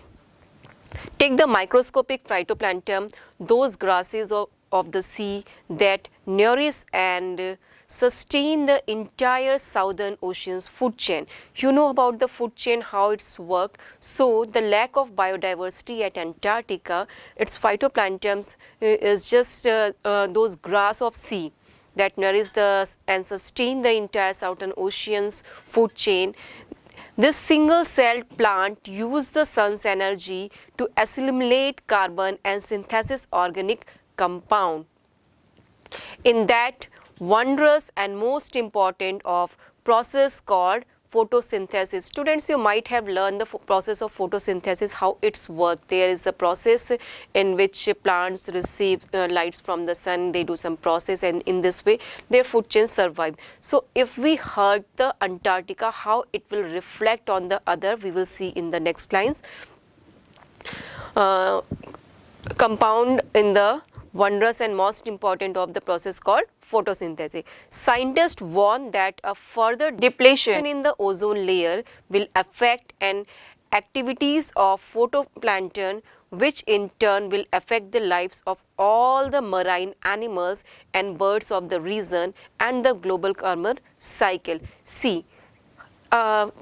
take the microscopic phytoplankton, those grasses of the sea that nourish and sustain the entire southern ocean's food chain. You know about the food chain, how it's worked. So the lack of biodiversity at Antarctica, its phytoplanktons is just those grass of sea that nourish and sustain the entire southern ocean's food chain. This single-celled plant uses the sun's energy to assimilate carbon and synthesize organic compound. In that wondrous and most important of process called photosynthesis. Students, you might have learned the process of photosynthesis, how it's worked. There is a process in which plants receive lights from the sun, they do some process, and in this way their food chain survive. So if we hurt the Antarctica, how it will reflect on the other, we will see in the next lines. Compound in the wondrous and most important of the process called photosynthesis. Scientists warn that a further depletion in the ozone layer will affect and activities of phytoplankton, which in turn will affect the lives of all the marine animals and birds of the region and the global carbon cycle. See,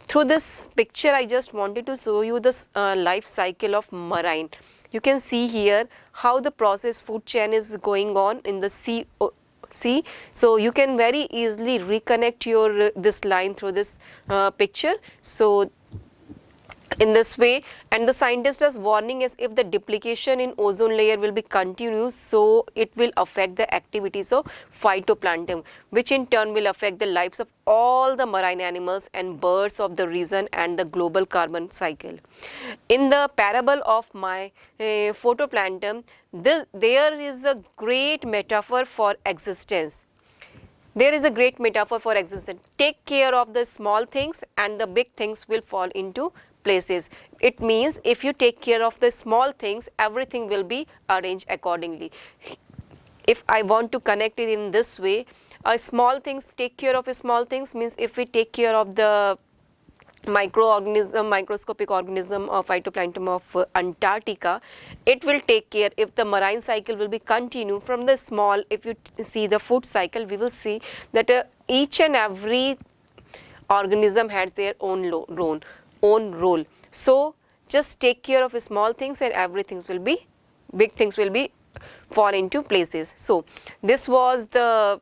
through this picture I just wanted to show you the life cycle of marine. You can see here how the process food chain is going on in the sea. So you can very easily reconnect your this line through this picture. So in this way, and the scientist is warning is if the duplication in ozone layer will be continuous, so it will affect the activities of phytoplankton, which in turn will affect the lives of all the marine animals and birds of the region and the global carbon cycle. In the parable of my phytoplankton, there is a great metaphor for existence. There is a great metaphor for existence. Take care of the small things and the big things will fall into places. It means if you take care of the small things, everything will be arranged accordingly. If I want to connect it in this way, small things, take care of small things means if we take care of the microscopic organism of phytoplankton of Antarctica, it will take care. If the marine cycle will be continued from the small, if you see the food cycle, we will see that each and every organism has their own role. So just take care of small things and everything will be, big things will be fall into places. So this was the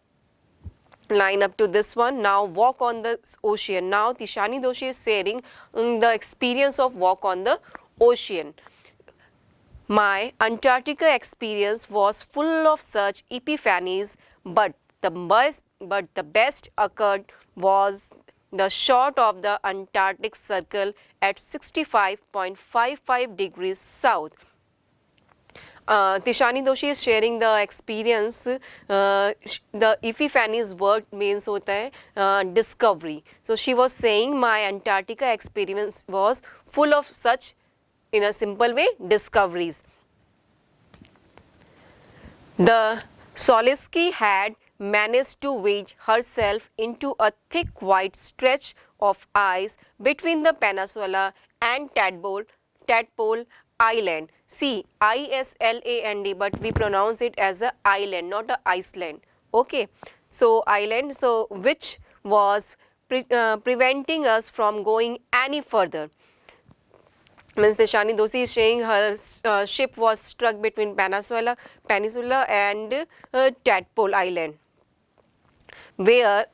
line up to this one. Now walk on the ocean. Now Tishani Doshi is sharing the experience of walk on the ocean. My Antarctica experience was full of such epiphanies, but the best occurred was the short of the Antarctic Circle at 65.55 degrees south. Tishani Doshi is sharing the experience. The Epiphany's word means hota hai discovery. So she was saying my Antarctica experience was full of such, in a simple way, discoveries. The Soleski had managed to wedge herself into a thick white stretch of ice between the peninsula and Tadpole Island. See, Island, but we pronounce it as a island, not a Iceland. Okay, so island, so which was preventing us from going any further. Means Tishani Doshi is saying her ship was struck between peninsula and Tadpole Island, where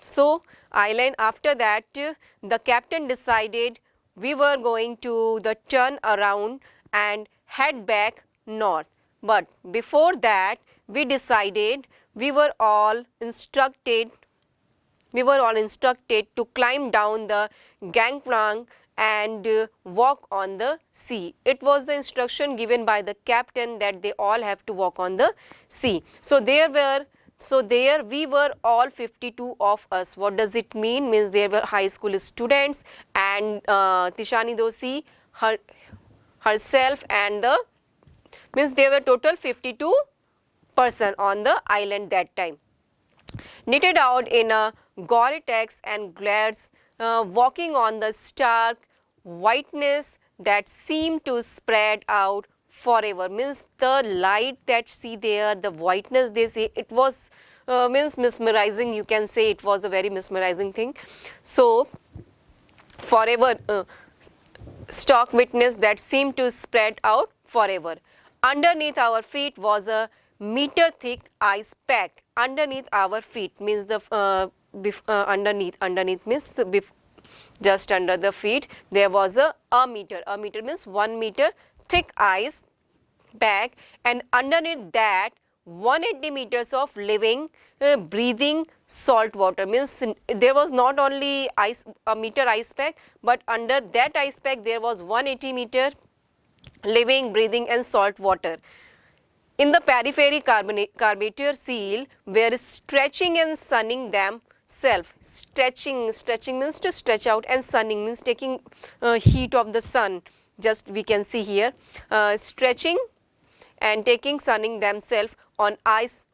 so island, after that the captain decided we were going to the turn around and head back north. But before that we decided, we were all instructed to climb down the gangplank and walk on the sea. It was the instruction given by the captain that they all have to walk on the sea. So there we were all 52 of us. What does it mean? Means there were high school students and Tishani Doshi herself, and means there were total 52 person on the island that time. Knitted out in a Gore-Tex and glares, walking on the stark whiteness that seemed to spread out forever. Means the light that see there, the whiteness they see, it was means mesmerizing. You can say it was a very mesmerizing thing. So forever, stark witness that seemed to spread out forever. Underneath our feet was a meter thick ice pack. Underneath our feet means the underneath means just under the feet there was a meter. A meter means 1 meter thick ice pack, and underneath that 180 meters of living breathing salt water. Means there was not only a meter ice pack, but under that ice pack there was 180 meter living, breathing and salt water. In the periphery, carburetor seal were stretching and sunning themselves. Stretching means to stretch out, and sunning means taking heat of the sun. Just we can see here, stretching and sunning themselves on ice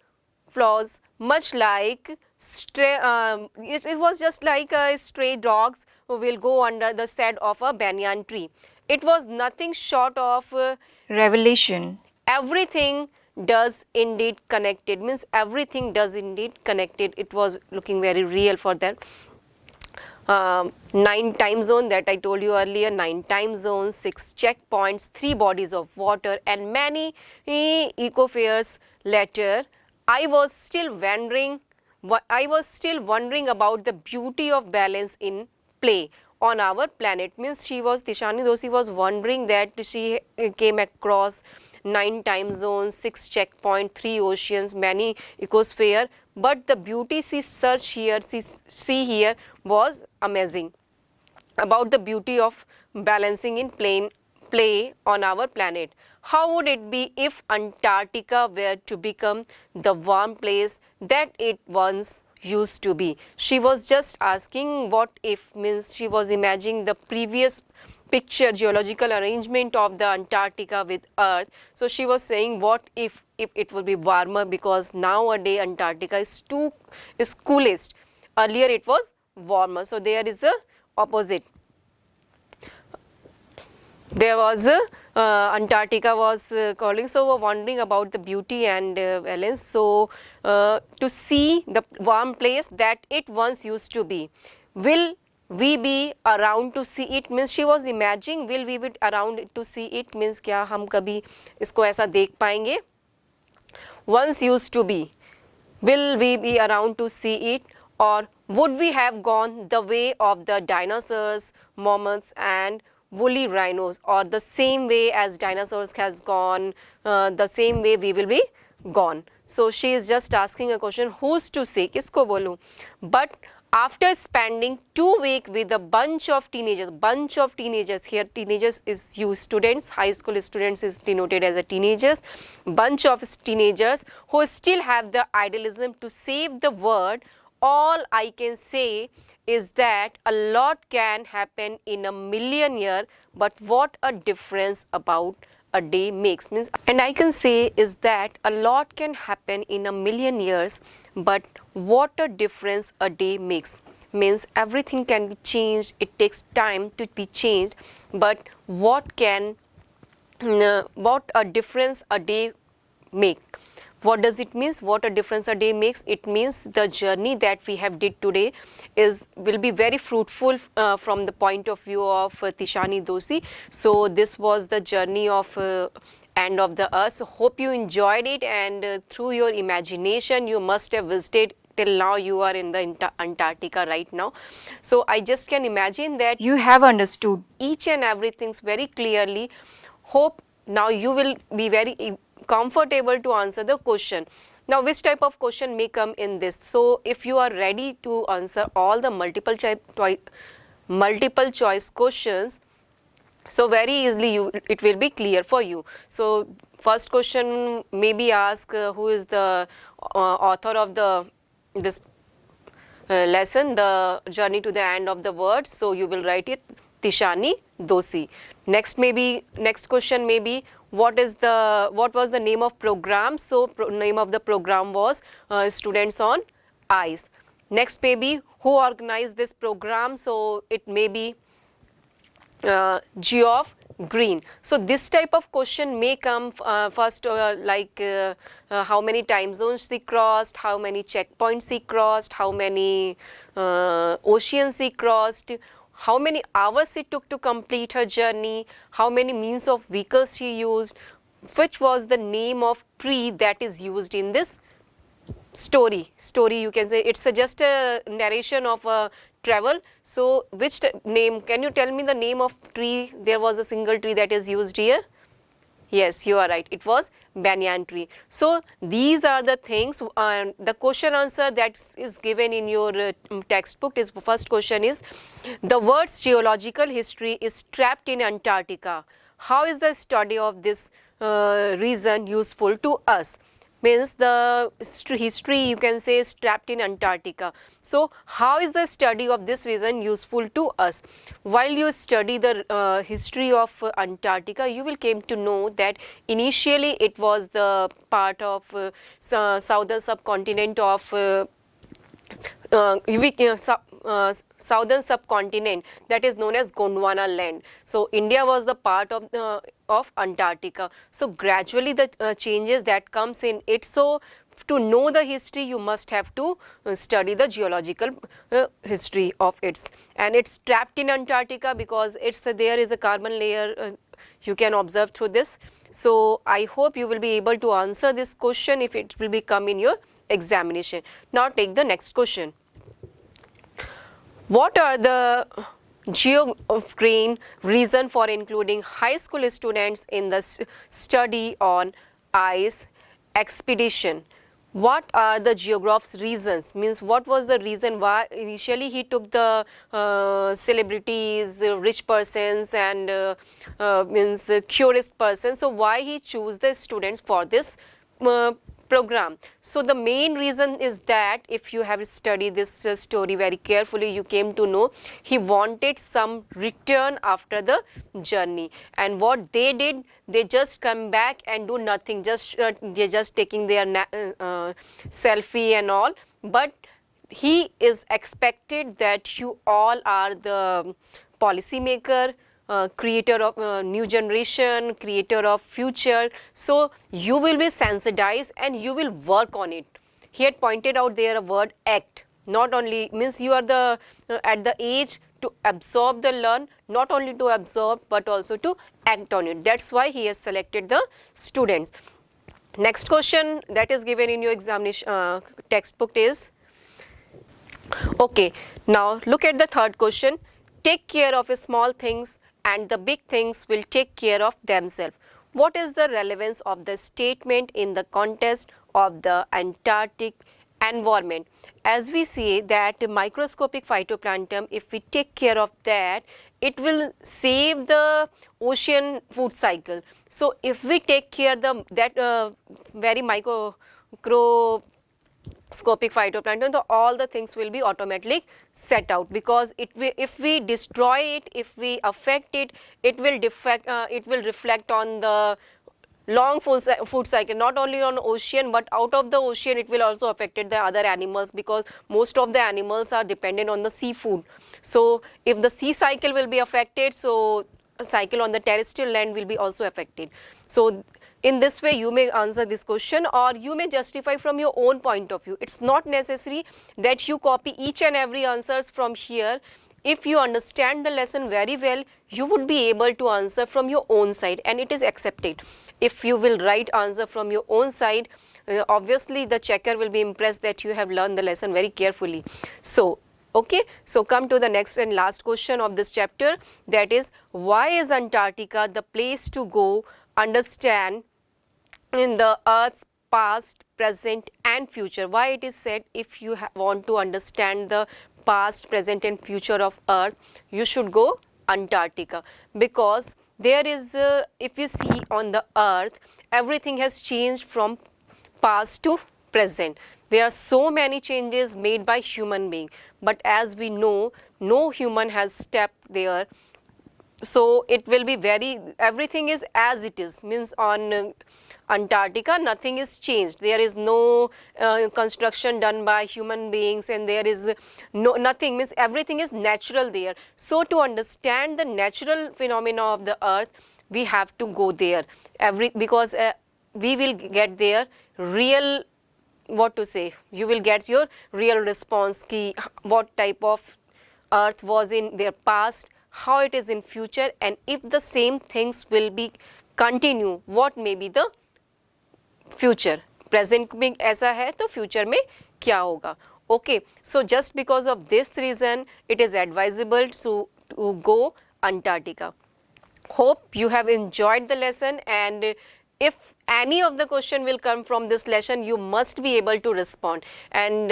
floors, much like it was just like stray dogs who will go under the shade of a banyan tree. It was nothing short of Revelation. everything does indeed connected. Means everything does indeed connected. It was looking very real for that. 9 time zone that I told you earlier, 9 time zones, 6 checkpoints, 3 bodies of water, and many ecofairs later, I was still wondering about the beauty of balance in play on our planet. Means Tishani Doshi was wondering that she came across 9 time zones, 6 checkpoint, 3 oceans, many ecosphere, but the beauty she searched here, see here was amazing about the beauty of balancing in play on our planet. How would it be if Antarctica were to become the warm place that it once used to be? She was just asking what if, means she was imagining the previous picture, geological arrangement of the Antarctica with Earth. So she was saying what if it will be warmer, because nowadays Antarctica is coolest. Earlier it was warmer. So there is a opposite. There was Antarctica was calling, so we're wondering about the beauty and balance. So to see the warm place that it once used to be, will we be around to see it? Means she was imagining, will we be around to see it? Means क्या हम कभी इसको ऐसा देख पाएंगे? Once used to be, will we be around to see it, or would we have gone the way of the dinosaurs, mammoths and woolly rhinos, or the same way as dinosaurs has gone, the same way we will be gone? So she is just asking a question, who's to say, किसको बोलूँ? But after spending 2 weeks with a bunch of teenagers, here teenagers is used, students, high school students is denoted as a teenagers, bunch of teenagers who still have the idealism to save the world, all I can say is that a lot can happen in a million years, but what a difference about a day makes. Means, and I can say is that a lot can happen in a million years, but what a difference a day makes. Means everything can be changed, it takes time to be changed, but what a difference a day make. What does it mean? What a difference a day makes? It means the journey that we have did today will be very fruitful from the point of view of Tishani Doshi. So this was the journey of end of the earth. So hope you enjoyed it, and through your imagination you must have visited. Till now you are in the Antarctica right now. So I just can imagine that You have understood. each and everything very clearly. Hope now you will be very comfortable to answer the question. Now which type of question may come in this? So if you are ready to answer all the multiple choice questions, so very easily it will be clear for you. So first question may be asked, who is the author of this lesson, The Journey to the End of the World. So you will write it, Tishani Doshi. Next question may be, what was the name of program? So name of the program was Students on Ice. Next may be, who organized this program? So it may be Geoff Green. So this type of question may come first, how many time zones he crossed, how many checkpoints he crossed, how many oceans he crossed, how many hours it took to complete her journey, how many means of vehicles she used, which was the name of tree that is used in this story you can say. It's just a narration of a travel. So which name, can you tell me the name of tree? There was a single tree that is used here. Yes, you are right, it was banyan tree. So these are the things, the question answer that is given in your textbook is, first question is, the world's geological history is trapped in Antarctica. How is the study of this region useful to us? Means the history you can say is trapped in Antarctica. So how is the study of this region useful to us? While you study the history of Antarctica, you will came to know that initially it was the part of southern subcontinent of southern subcontinent, that is known as Gondwana land. So India was the part of Antarctica. So gradually the changes that comes in it. So to know the history, you must have to study the geological history of it. And it's trapped in Antarctica because there is a carbon layer you can observe through this. So I hope you will be able to answer this question if it will be come in your examination. Now take the next question. What are the Geoff Green reason for including high school students in the study on ice expedition? What are the Geoff's reasons? Means what was the reason why initially he took the celebrities, rich persons and means curious persons. So why he choose the students for this program? So the main reason is that if you have studied this story very carefully, you came to know he wanted some return after the journey. And what they did, they just come back and do nothing, they're just taking their selfie and all. But he is expected that you all are the policy maker, creator of new generation, creator of future. So you will be sensitized and you will work on it. He had pointed out there a word act. Not only means you are the at the age to absorb the learn, not only to absorb but also to act on it. That's why he has selected the students. Next question that is given in your examination textbook is, okay, now look at the third question. Take care of small things and the big things will take care of themselves. What is the relevance of the statement in the context of the Antarctic environment. As we say that microscopic phytoplankton, if we take care of that, it will save the ocean food cycle. So if we take care that very microscopic phytoplankton, so all the things will be automatically set out, because if we destroy it, if we affect it, it will reflect on the long food cycle, not only on ocean but out of the ocean. It will also affect the other animals, because most of the animals are dependent on the seafood. So if the sea cycle will be affected, so a cycle on the terrestrial land will be also affected. So in this way you may answer this question, or you may justify from your own point of view. It's not necessary that you copy each and every answers from here. If you understand the lesson very well, you would be able to answer from your own side, and it is accepted. If you will write answer from your own side, obviously the checker will be impressed that you have learned the lesson very carefully. So okay, so come to the next and last question of this chapter, that is, why is Antarctica the place to go understand in the Earth's past, present and future? Why it is said, if you want to understand the past, present and future of Earth, you should go Antarctica? Because there is, if you see on the Earth, everything has changed from past to present. There are so many changes made by human being, but as we know, no human has stepped there. So it will be everything is as it is, means on Antarctica nothing is changed. There is no construction done by human beings, and there is nothing, means everything is natural there. So to understand the natural phenomena of the Earth, we have to go there, because we will get there real, what to say, you will get your real response ki what type of Earth was in their past, how it is in future, and if the same things will be continue, what may be the future. Present में ऐसा है तो future में क्या होगा? Okay, so just because of this reason, it is advisable to go Antarctica. Hope you have enjoyed the lesson, and if any of the question will come from this lesson, you must be able to respond. And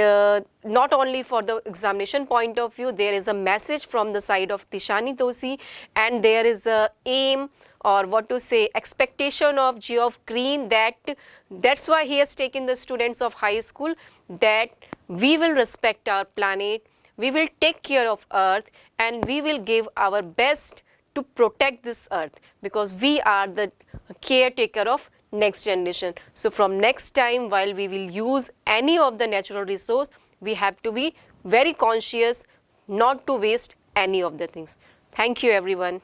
not only for the examination point of view, there is a message from the side of Tishani Doshi, and there is a aim, or what to say, expectation of Geoff Green, that's why he has taken the students of high school, that we will respect our planet, we will take care of Earth, and we will give our best to protect this Earth, because we are the caretaker of next generation. So from next time, while we will use any of the natural resource, we have to be very conscious not to waste any of the things. Thank you everyone.